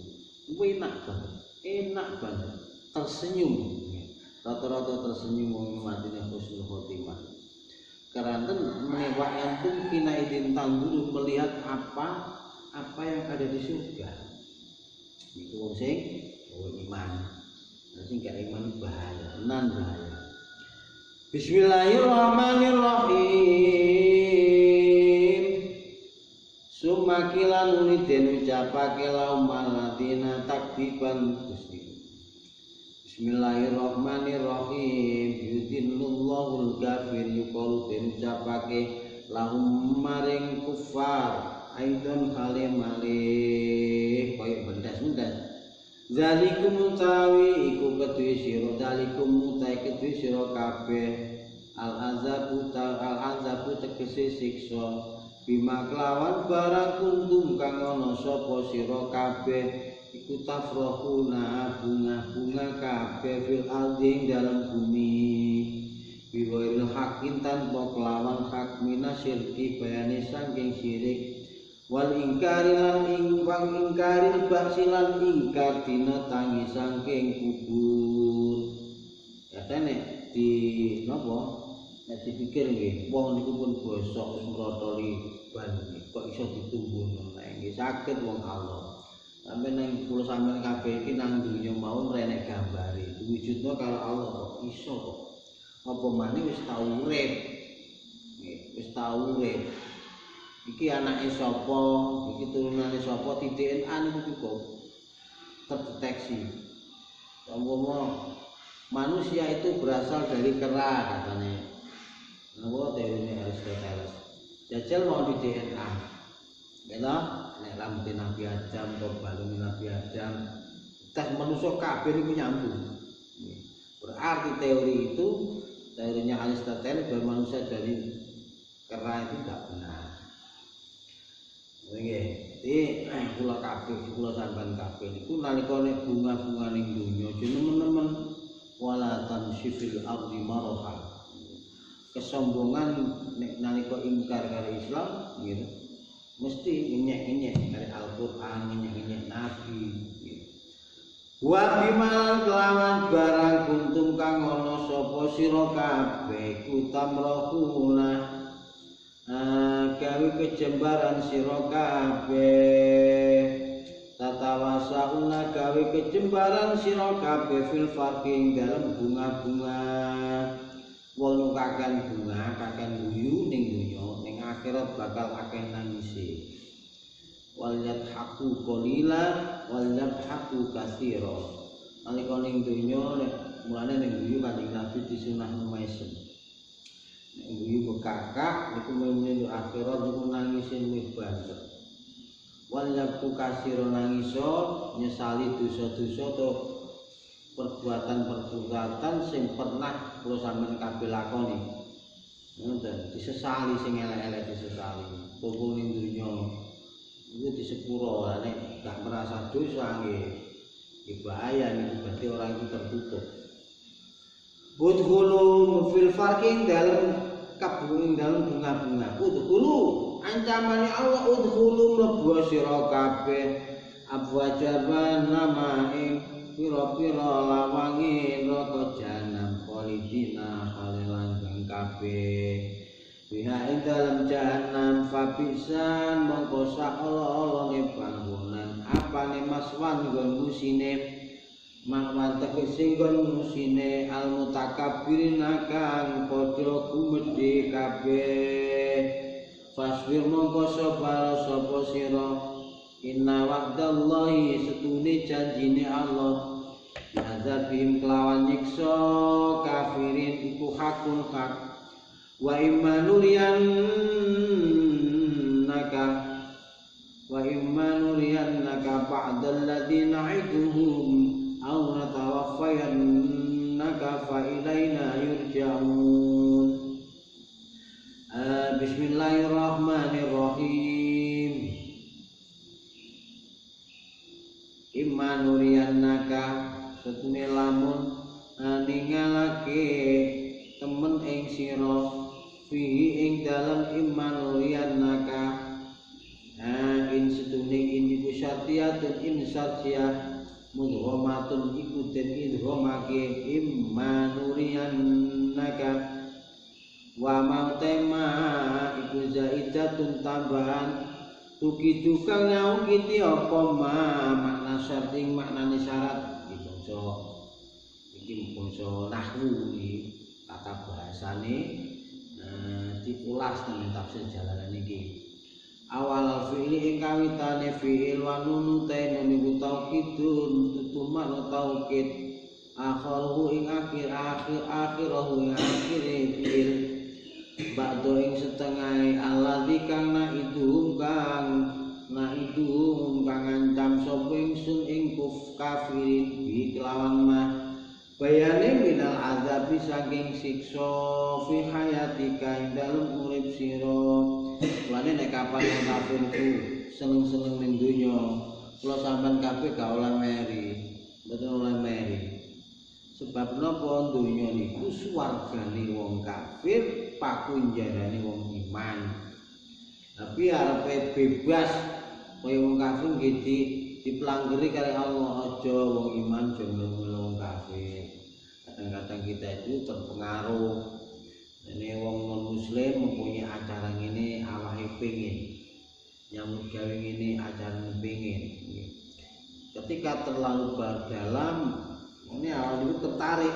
Luwih enak banget. Tersenyum. Rata-rata tersenyum wong matine husnul khotimah. Karena menewak antum kina idin tangguru melihat apa yang ada di surga. Itu wong sing iman. Sing gak iman bahaya, nan bahaya. Bismillahirrahmanirrahim. Sumakilan uniden ucapake laum maladina takdiban Gusti. Bismillahirrahmanirrahim. Yudhillullahul kafir yuqalu den ucapake lahum maring kufar aidon halimale koyo bendas-bendas. Zalikum utawi iku kedue sira dalikum utawi kedue sira kabeh al azabu tegese siksa bima kelawan barang kuntum kang ana sapa sira kabeh iku tafrahuna bunga-bunga kabeh fil ardi dalam bumi biwail hakin tanpa kelawan hak minasyirki bayane saking syirik wal ingkari lan ingkari basilan ingkar dina tangi saking kubur. Katene di napa nek dipikir nggih wong niku pun bosok wis ngrotoli ban kok iso ditumbuhno nek nggih saged wong Allah. Sampai nang kula sampeyan kabeh iki nang dunya mau renek gambare. Diwujudno karo Allah kok iso kok. Apa maneh wis tau urip. Nggih, wis tau urip. Iki anake sapa, iki turunane sapa, di DNA niku cukup terdeteksi. Umpama manusia itu berasal dari kera katanya. Napa teorinya Aristoteles. Jajal mau di DNA. Gitu, nek rambut Nabi Adam, balung Nabi Adam, tes manusia kabeh niku nyambung. Berarti teori itu, teorinya Aristoteles bahwa manusia dari kera itu tidak benar. Nggih, iki kula kabeh, kula sampean kabeh niku nalika nek bunga-bunga ning donya jeneng-nemen wala tansifil ardi maraha. Kesombongan nek nalika ingkar karo Islam, gitu. mesti ngenyek-ngenyek dari Al-Qur'an, ngenyek-ngenyek Nabi. Wa bimal kelawan barang kuntum kang ana sapa sira kabeh kutamrohuna gawe kejembaran sira kabeh tatawasauna gawe kejembaran sira kabeh fil farqing dalem bunga-bunga wong nukakan bunga kakan guyu ning dunya ning akhirat bakal akeh nangisi wal yadhaku qalila wal yadhaku katsira nalika ning donya nek mulane ning guyu Kanjeng Nabi disunahno mesem nek guyu bekakak niku menyang akhirat niku nangis luwih banter wal yadhaku katsira nangiso nyesali dosa-dosa to perbuatan-perbuatan sing pernah kula sampeyan kabeh lakoni ngoten disesali sing elek-elek disesali kumpul ning donya itu di sepuro nek gak merasa dosa nggih bahaya nih berarti orang itu tertutup. Udkhulu fil farqing dalam kabung dalam bunga-bunga. Udkhulu ancamane Allah udkhulu mlebu sira kabeh abwajaban nama ing pira-pira lawange neraka jahanam khalidina khalilan kabeh. Biha ing dalam jahanam fabisan mongko sakala-alane panggonan apane maswan nggon musine makwan tegese nggon musine al mutakabbirin kang padha gumedhe kabeh fasbir mongko sapa sira inna wa'dallahi setune janjine Allah azabim kelawan nyiksa kafirin iku hakun hak wa imma nuriyannaka ba'dal ladzina na'iduhum aw natawaffayannaka fa ilaina yurja'un. Bismillahirrahmanirrahim. Imma nuriyannaka setune lamun ningalake temen ing sira fihi ing dalam iman liyannaka in setune ini syartiyatun in syartiyah mudghamatun iku den idghamake iman liyannaka wa mautema iku zaidatun tambahan tuki tukang ngawiti apa makna syarting maknane syarat iki bangsa nahwu iki tata bahasane diulas dengan tafsir Jalalan iki. Awal fi'li ing kawitane fi'il wa nun ta niku taukidun tutuman taukid akhiru ing akhirahu ing akhire fi'il ba'do ing setengah alladzi kang naidum kang ancam sapa ingsun ing kafirin bi kelawan ma bayane minal azabi saking siksa fi hayatika ing dalem urip sira. Mulane nek kapan wong kafir ku seneng-seneng ning donya, kula sampean kabeh gak oleh meri, mboten oleh meri. Sebab napa donya niku swargane wong kafir, pakunjarane wong iman. Tapi arepe bebas kaya wong kafir nggih dipelanggeri kali Allah aja wong iman jangan wong kafir. Kadang-kadang kita itu terpengaruh ini wong non muslim mempunyai acara ini awake pengin nyambut gawe ini acara pengin ketika terlalu dalam ini awal itu tertarik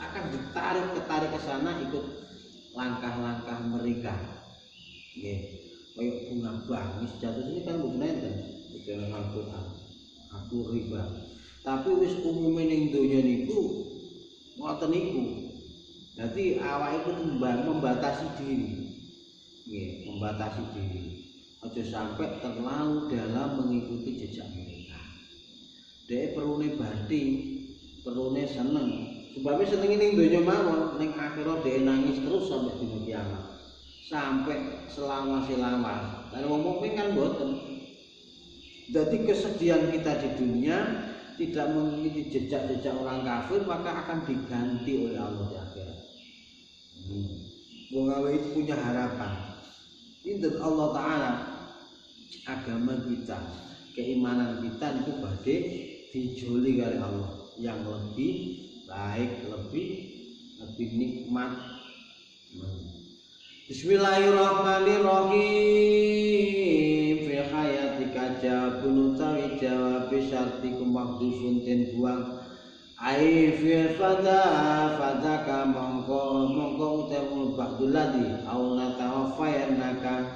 akan ketarik ke sana ikut langkah-langkah mereka kayak bunga bangis jatuh sini kan bukan enten dalam Al-Quran aku riba tapi wis umum ning donya niku ngoten niku jadi awak itu membatasi diri membatasi diri aja sampai terlalu dalam mengikuti jejak mereka dia perlu bati perlu seneng sebabnya seneng ning donya mawon ning akhirat dia nangis terus sampai dina kiamat sampai selama-selama dan wong mukmin kan boten. Jadi kesedihan kita di dunia tidak mengikuti jejak-jejak orang kafir maka akan diganti oleh Allah di akhirat. Wong awe itu punya harapan. Inten Allah Taala agama kita, keimanan kita itu badhe dijoli kali Allah yang lebih baik, lebih nikmat. Bismillahirrahmanirrahim. Fi hayatika jawabun utawi jawab syartikum mahdhufun den buang. Ai fi fadaka mongko utemul ba'dulladzi au natawafayanaka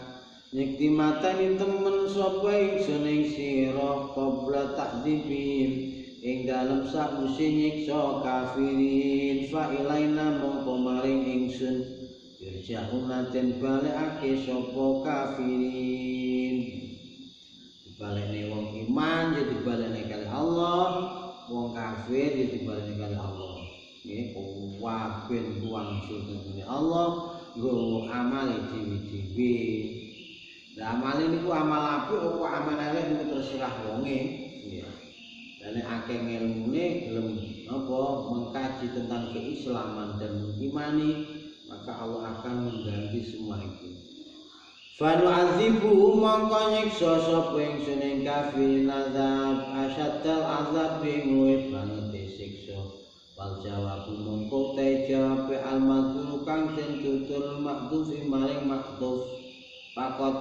nyekti matani temen sapa ingsun ing sira qabla takdzibin ing dalem sakuse nyiksa kafirin fa ilaina mongko maring ingsun irja'una den balekake sapa kafirin dibalekne wong iman jadi dibalekne kali Allah, wong kafir jadi dibalekne kali Allah. Nggih kuwaben wangsul dening Allah nggo amale dhewe-dhewe. Lah amale niku amal apik apa amal elek niku terserah wonge. Nggih. Dene akeh ngelmune gelem apa mengkaji tentang keislaman dan mengimani, maka Allah akan mengganti semua itu. Fa nu'adzibu mongko nyiksa sapa ingsun ing kafirin azab asyaddal azab luwih banget siksa. Wal jawabu mongko te jawab al madhur kang den tutur makdhuf maring makdhuf. Faqat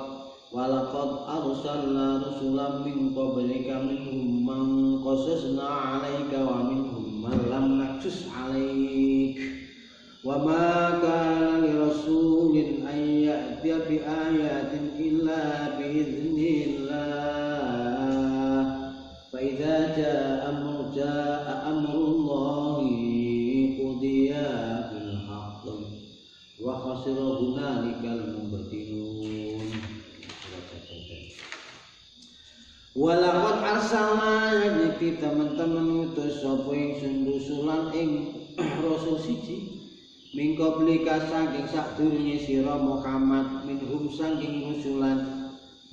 walaqad arsalna rusulan min qablika minhum man qasasna 'alaika wa minhum man lam naqsus 'alaik. Wa ma kana li rasulin an ya'tiya bi ayatin illa bi idznillah. Fa idza jaa amrullahi qudiya bil haqq wa khasira hunalikal mubtilun. Walaqad arsalna yakti teman-teman utus sapa ingsun rusulan ing rasul siji mingko blika saking sadurunge sira Muhammad minhum saking rusulan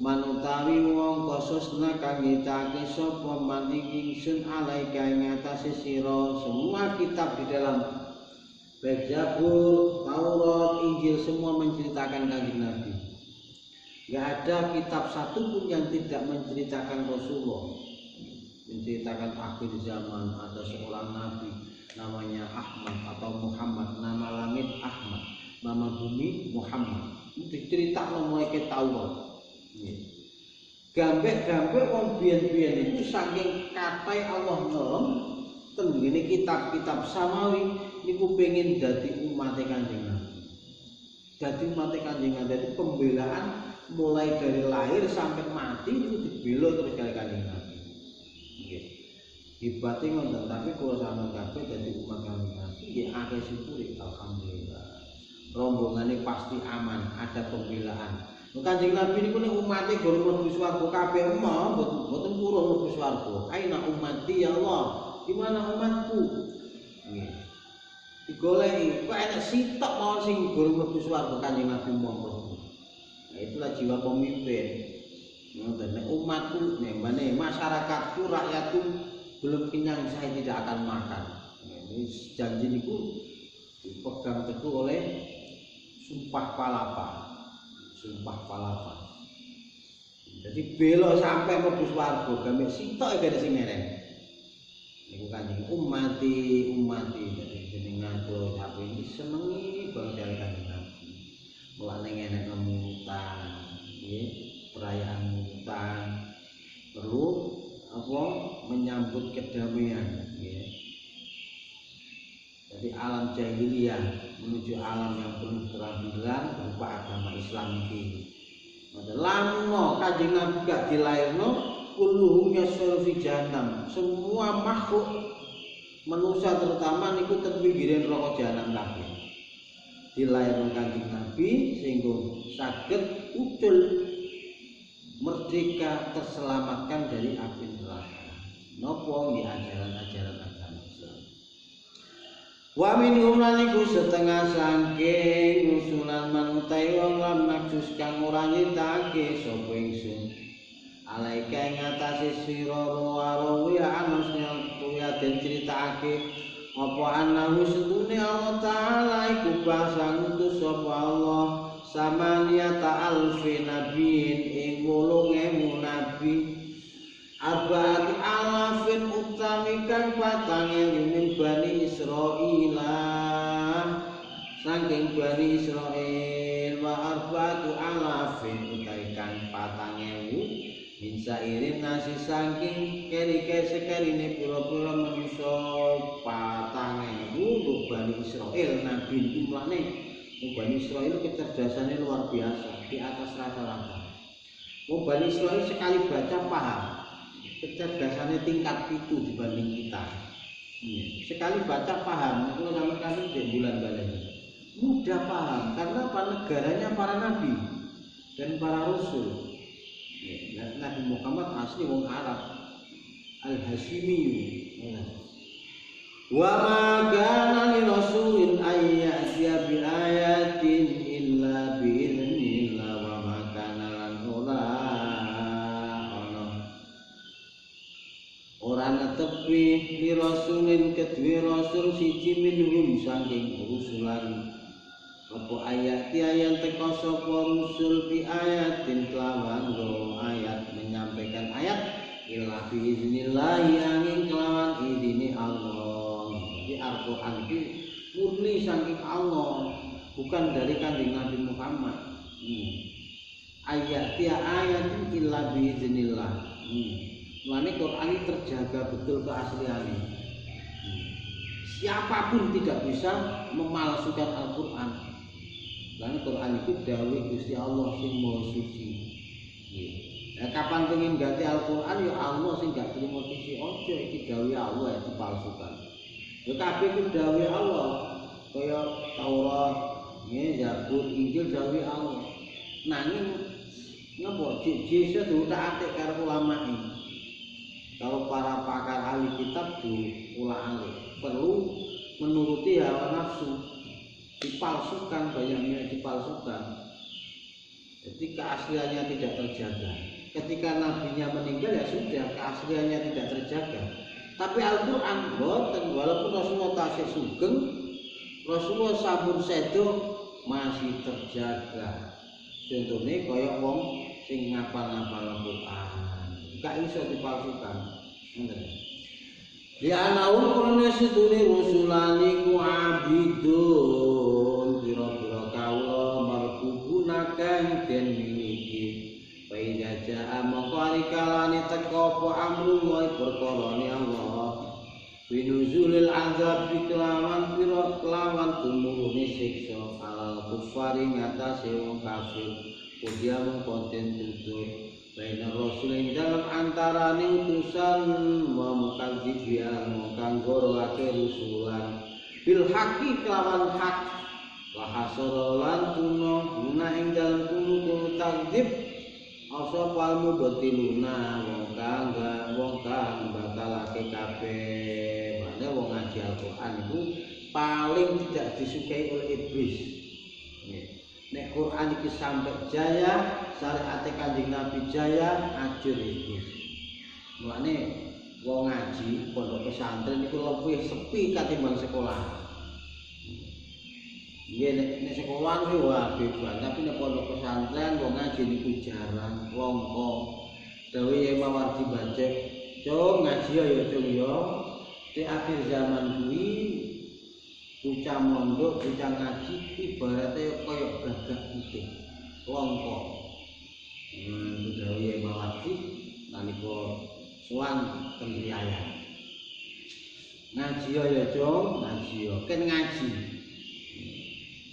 manutawi wong khususna kang nyitake sapa man ingsun alaika ing atase sira semua kitab di dalam baik Zabur, Taurat, Injil semua menceritakan Kanjeng Nabi. Enggak ada kitab satu pun yang tidak menceritakan Rasulullah, menceritakan akhir zaman. Ada seorang nabi namanya Ahmad atau Muhammad, nama langit Ahmad, nama bumi Muhammad. Itu diceritakan mulai ke Taurat. Gambek-gambek wong biyen-biyen itu saking katai Allah ngelem tenggene kitab-kitab samawi niku pengen dadi umat Kanjeng Nabi. Dadi umat Kanjeng Nabi itu pembelaan mulai dari lahir sampai mati itu dibela terus kali Kanjeng Nabi. Nggih. Hebate ngoten, tapi kula sampeyan kabeh dadi umat Kanjeng Nabi nggih akeh syukuri alhamdulillah. Rombongane pasti aman, ada pembelaan. Kanjeng Nabi niku nek umate goro mlebu swarga kabeh mboten purun mlebu swarga. Aina ummati ya Allah? Di mana umatku? Nggih. Digoleki, kok enak sitok mawon sing goro mlebu swarga Kanjeng Nabi monggo. Nah, itulah jiwa pemimpin. Ngoten nek umatku nembane masyarakatku, rakyatku belum kenyang saya tidak akan makan. Ini janji niku dipegang teguh oleh sumpah palapa. Sumpah palapa. Jadi belok sampai mlebu swarga, gambek sitok gak sing ngereng. Niku Kanjeng ummati dadi jenengan kula sampe iki senengi banget Kanjeng Nabi. Mulane enek kemutan, nggih, perayaan mutan perlu apa menyambut kedamaian, nggih. Jadi alam jahiliyah menuju alam yang penuh terang berupa agama Islam ini. Lamun Kanjeng Nabi gak dilairno kulluhum yasru fi jahannam. Semua makhluk manusia terutama niku ten pinggiran neraka jahanam kabeh. Dilairno Kanjeng Nabi sehingga saged ucul merdeka terselamatkan dari api neraka. Napa nggih ajaran-ajaran agama Islam. Wa minhum laniku setengah saking usulan manutai wong lam naksus kang ora nyitake sapa ingsun. Alaika ing atase sira rawi anasnya kuwi den critakake apa anahu setune Allah taala iku basa ngutus sapa Allah samaniyata alfi nabiin ing 8.000 nabi arba'ati alafin utawi kang 4.000 min Bani Israila saking Bani Israil wa arba'atu alafin utawi kang 4.000 min sairin nasi saking keri-keri sekerine pura-pura manusia 4.000 Bani Israil nabi jumlahnya Bani Israil kecerdasannya luar biasa di atas rata-rata. Bani Israil sekali baca paham, kecerdasannya tingkat 7 dibanding kita. Sekali baca paham, kalau sama kami di bulan balen mudah paham karena apa? Negaranya para nabi dan para rasul. Nabi Muhammad asli wong Arab, Al-Hashimi. Wa ma kana li rasulin ayyatiya bi ayatin illa bi idznillah wa ma kana lan ora netepi li rasulin kedue rasul siji minhum saking rusulan apa ayati ayat teko sapa rusul bi ayatin kelawan ayat menyampaikan ayat illa bi idznillah angin kelawan idine Allah. Jadi Al-Quran itu murni saking Allah, bukan dari kanjeng Nabi Muhammad. Ayat illa bi idznillah. Mulane Quran ini terjaga betul keasliannya. Siapapun tidak bisa memalsukan Al-Quran. Karena Quran itu dawuh Gusti Allah sing Maha Suci. Nah, kapan pengen ganti Al-Quran ya Allah sing gak terima sisi ojo iki dawuh Allah ya dipalsukan. Ya kabeh ku dawuh Allah kaya Taurat, Zabur, Injil dawuh Allah. Nanging ngapa Yesus itu tak atik karo ulama ini. Kalau para pakar ahli kitab diulang perlu menuruti hawa nafsu, dipalsukan, banyaknya dipalsukan. Jadi keasliannya tidak terjaga. Ketika nabinya meninggal ya sudah keasliannya tidak terjaga. Tapi Al-Quran walaupun Rasulullah tasik sugeng, Rasulullah sabun sedo masih terjaga. Contohnya kayak wong sing ngapal-ngapal Al-Quran, gak bisa dipalsukan. Di anaul kurne sedune rusulani ku abidun biro-biro kawula markubuna kang den miliki. Paida jaa mongko arikalane teka apa amrullah perkarane Allah. Binuzulil azab kelawan pira kelawan tumurune siksa alal kufari ngatasé wong kafir. Kudia mengkonten tutur baina rasul ing dalam antarane utusan wa mukadzib ya kang gorake rusulan bil haqi kelawan hak wa hasaralan tuno guna ing dalam kulo takdzib asa palmu betiluna wong kang batalake kabeh. Mane wong ngaji Al-Qur'an itu paling tidak disukai oleh iblis. Nek Quran iki sampai jaya, syariat Kanjeng Nabi jaya, ajur iblis. Mulane wong ngaji pondok pesantren iku lebih sepi katimbang sekolah. Nek sekolah kuwi wah bebas, tapi nek pondok pesantren wong ngaji niku jarang, longko. Dawe Mawardi Bacek, "Cung ngaji ya cung ya." Di akhir zaman kuwi bocah mondok, bocah ngaji ibaratnya kaya gagak putih, longko. Dawe Mawardi nalika sowan teng Riyaya. Ngaji ya cung, ngaji ya, ken ngaji.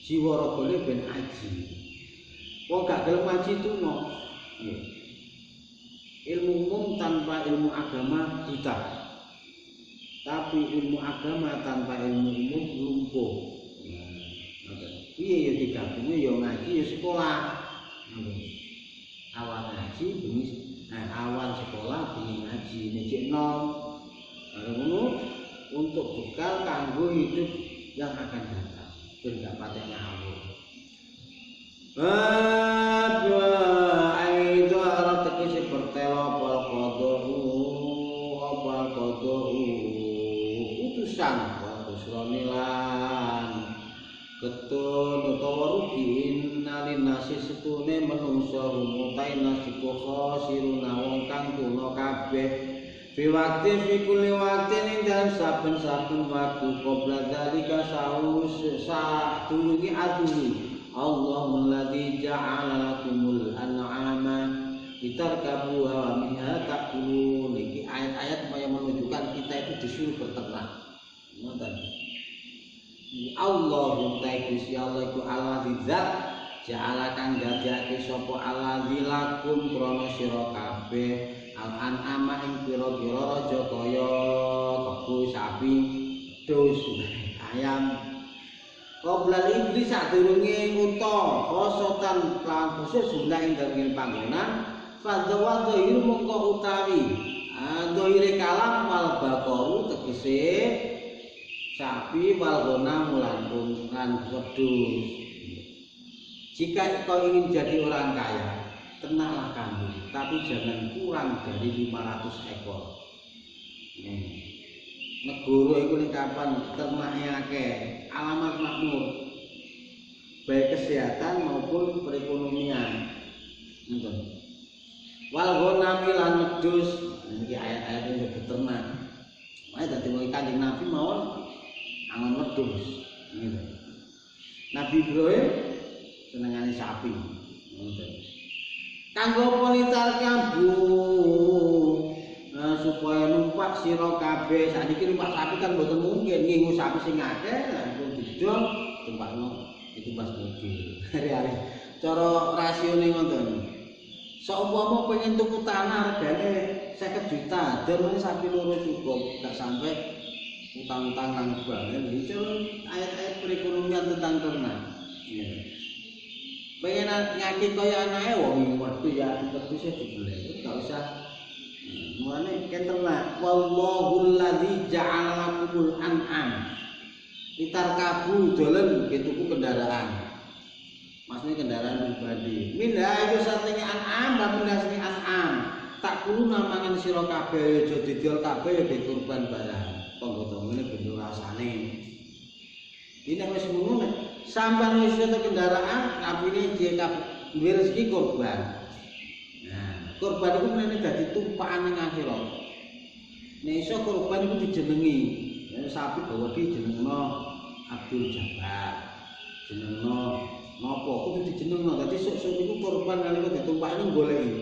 Jiwa ragane ben aji. Wong gak gelem ngaji tuno. Ilmu umum tanpa ilmu agama buta. Tapi ilmu agama tanpa ilmu umum lumpuh. Piye ya digabunge ya ngaji ya sekolah. Awal ngaji bengi awal sekolah bengi ngaji nek nom. Ngono untuk bekal kanggo hidup yang akan datang. Tidak paten ngawur. Itu arah tegese pertelo apa kodo utusan wasronilan ketun utawa rugi nalina menungso mutai nasiku khosiruna wong kang tuna kabeh fi wakti fi kulli waktin ing dalem saben-saben waktu qabla dzalika sadurunge aduni Allahul ladzi ja'ala lakumul an'ama litarkabu wa minha ta'kulun. Iki ayat-ayat yang menunjukkan kita itu disuruh berternak. Ngoten. Allahu ta'ala Gusti Allah iku Allah zat ja'ala kang dadekake sapa Allah lakum krana sira kabeh al-an'ama ing pira-pira raja kaya kebo sapi dus ayam qoblal iblis sadurunge unta khosotan lan khusus guna ing dalem panggonan fadwa dhahir mongko utawi dhahire kalam wal baqaru tegese sapi wal ghanam lan wedhus. Jika kau ingin jadi orang kaya, ternaklah kambing, tapi jangan kurang dari 500 ekor. Negara itu nih kapan ternaknya akeh, alamat makmur, baik kesehatan maupun perekonomian. Wal ghanam lan wedhus, ini ayat-ayat yang beternak. Ayo dadi wong Kanjeng Nabi mawon angon wedhus. Nabi Ibrahim senengane sapi. Kanggo politar kambu supaya numpak sira kabeh. Saniki numpak sapi kan mboten mungkin ngingu sapi sing akeh langsung didol tumpakno ditumbas mobil. Hari-hari cara rasione ngoten. Seumpama pengen tuku tanah regane 50 juta, derene sapi loro cukup, gak sampai utang-utang nang banget. Itu ayat-ayat perekonomian tentang ternak. Pengen nyakit kaya anake wong waktu ya terus dibeli. Enggak usah. Mulane keternak wallahul ladzi ja'ala lakumul an'am. Litarkabu dolen tuku kendaraan. Maksudnya kendaraan pribadi. Minha itu satinge an'am, minha satinge an'am. Tak kulo mangan sira kabeh aja didol kabeh ya dikurban barang. Penggotongan ini bener rasane. Ini wis ngono sampean wis itu kendaraan kabine dia duwe rezeki kurban. Nah, kurban itu menene dadi tumpakan ning akhirat. Nek iso kurban itu dijenengi. Ya sapi bawa dijenengno Abdul Jabbar. Jenengno napa kudu dijenengno. Dadi sok-sok iku kurban nalika ditumpakne goleki.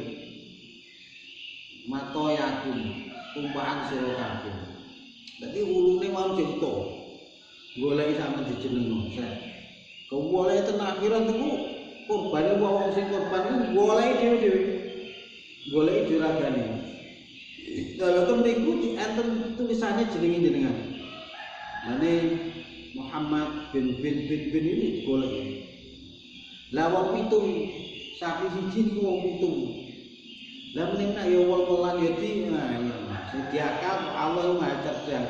Mato yakin tumpakan sira kabeh. Dadi ulune mau dito. Goleki sampe dijenengno. Goleki tenan akhirat iku kurbane wong sing kurban iku goleki dhewe-dhewe. Goleki juragane. Dalem niku enten tulisane jenengan. Mane Muhammad bin ini goleki. Lah wong pitung sapi siji niku wong pitung. Lah menika ya wong-wongan ya sing diakal Allah Maha cerdas.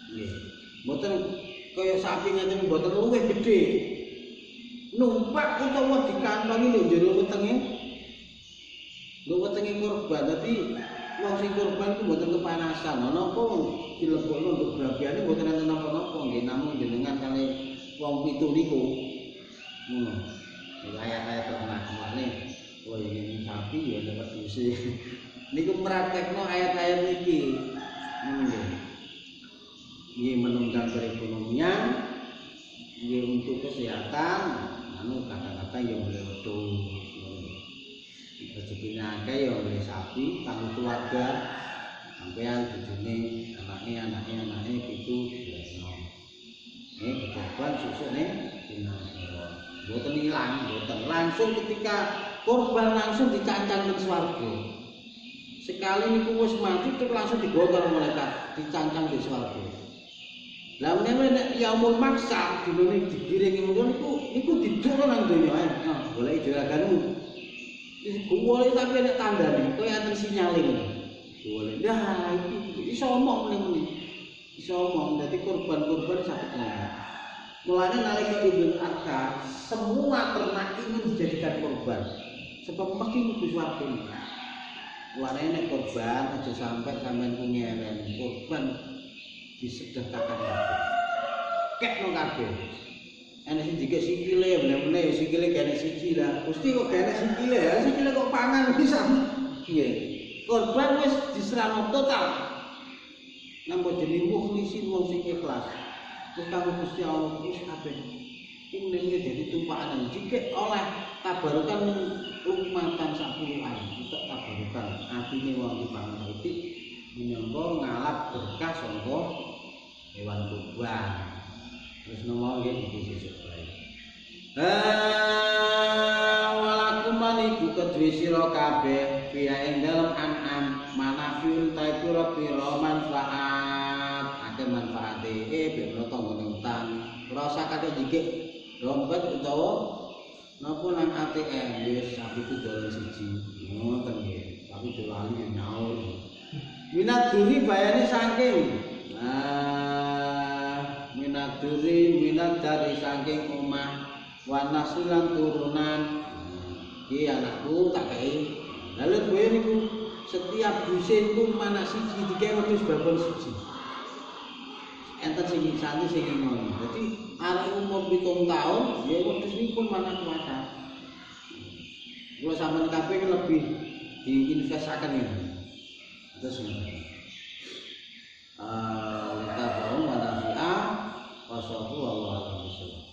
Nggih. Mboten kaya sapi ngene mboten luwih gedhe. Numpak utawa dikantongi lho jero wetenge. Lho wetenge kurban dadi wong sing kurban ku mboten kepanasan. Napa dilebokno untuk grabiane mboten enten napa-napa nggih namung jenengan kali wong pitu niku. Ngono. Ayat-ayat ternak mane oh ini sapi ya dapat dusi. Niku praktekno ayat-ayat niki. Ini menunjang perekonomian, ini untuk kesehatan, anu kata-kata yang boleh wedhus. Rezekinya akeh ya oleh sapi, tanggung keluarga, sampean bojone, anake gitu biasa. Ini kejaban susune dina mboten ilang, mboten langsung ketika korban langsung dicancang ke swarga. Sekali niku wis mati terus langsung digotong malaikat, dicancang di swarga. Lah menawa nek yaumul maksa dinone digiringi ngono niku didoro nang donya ae. Nah, goleki juraganmu. Iku boleh tapi nek tandane kaya enten sinyale ngono. Boleh. Nah, iki iso omong ngene. Iso omong dadi korban-korban sakit ngomong. Mulanya nalika Idul Adha semua ternak ingin dijadikan korban. Sebab mesti kudu swarga. Mulane nek korban aja sampai sampean ngeren. Korban disedekahkan kabeh. Kekno kabeh. ana sing dikek sikile bener-bener sikile kene siji lah Gusti kok kene sikile ya sikile kok pangan pisan piye korban wis diserahno total nampa jeneng mukhlisin wong sing ikhlas terus kanggo Gusti Allah wis kabeh ini jadi tumpahan jika oleh tabarukan umatan sapuluhan kita tabarukan artinya wong dipangan roti menyangka ngalap berkah sangka hewan kurban terus nomor nggih iki sesuk bae walakuman iku kedue sira kabeh fiya ing dalem an'am manafiun ta pira-pira manfaat akeh manfaate bebro tanggane utang rasa kate dikek dompet utawa napa nang ATM wis sapi itu dolan siji ngoten nggih tapi dolali nyaur minat duri bayane saking minat duri minat dari saking omah warna sulan turunan iki anakku tak kei lalu kowe niku setiap dusin ku mana siji dikek wedhus babon siji enten sing santri sing ngono. Dadi arek umur 7 tahun ya wedhus niku pun manah kuwasa. Kula sampeyan kabeh lebih diinvestaken ini. Terus kita baru manafi'a wa sallallahu alaihi wasallam.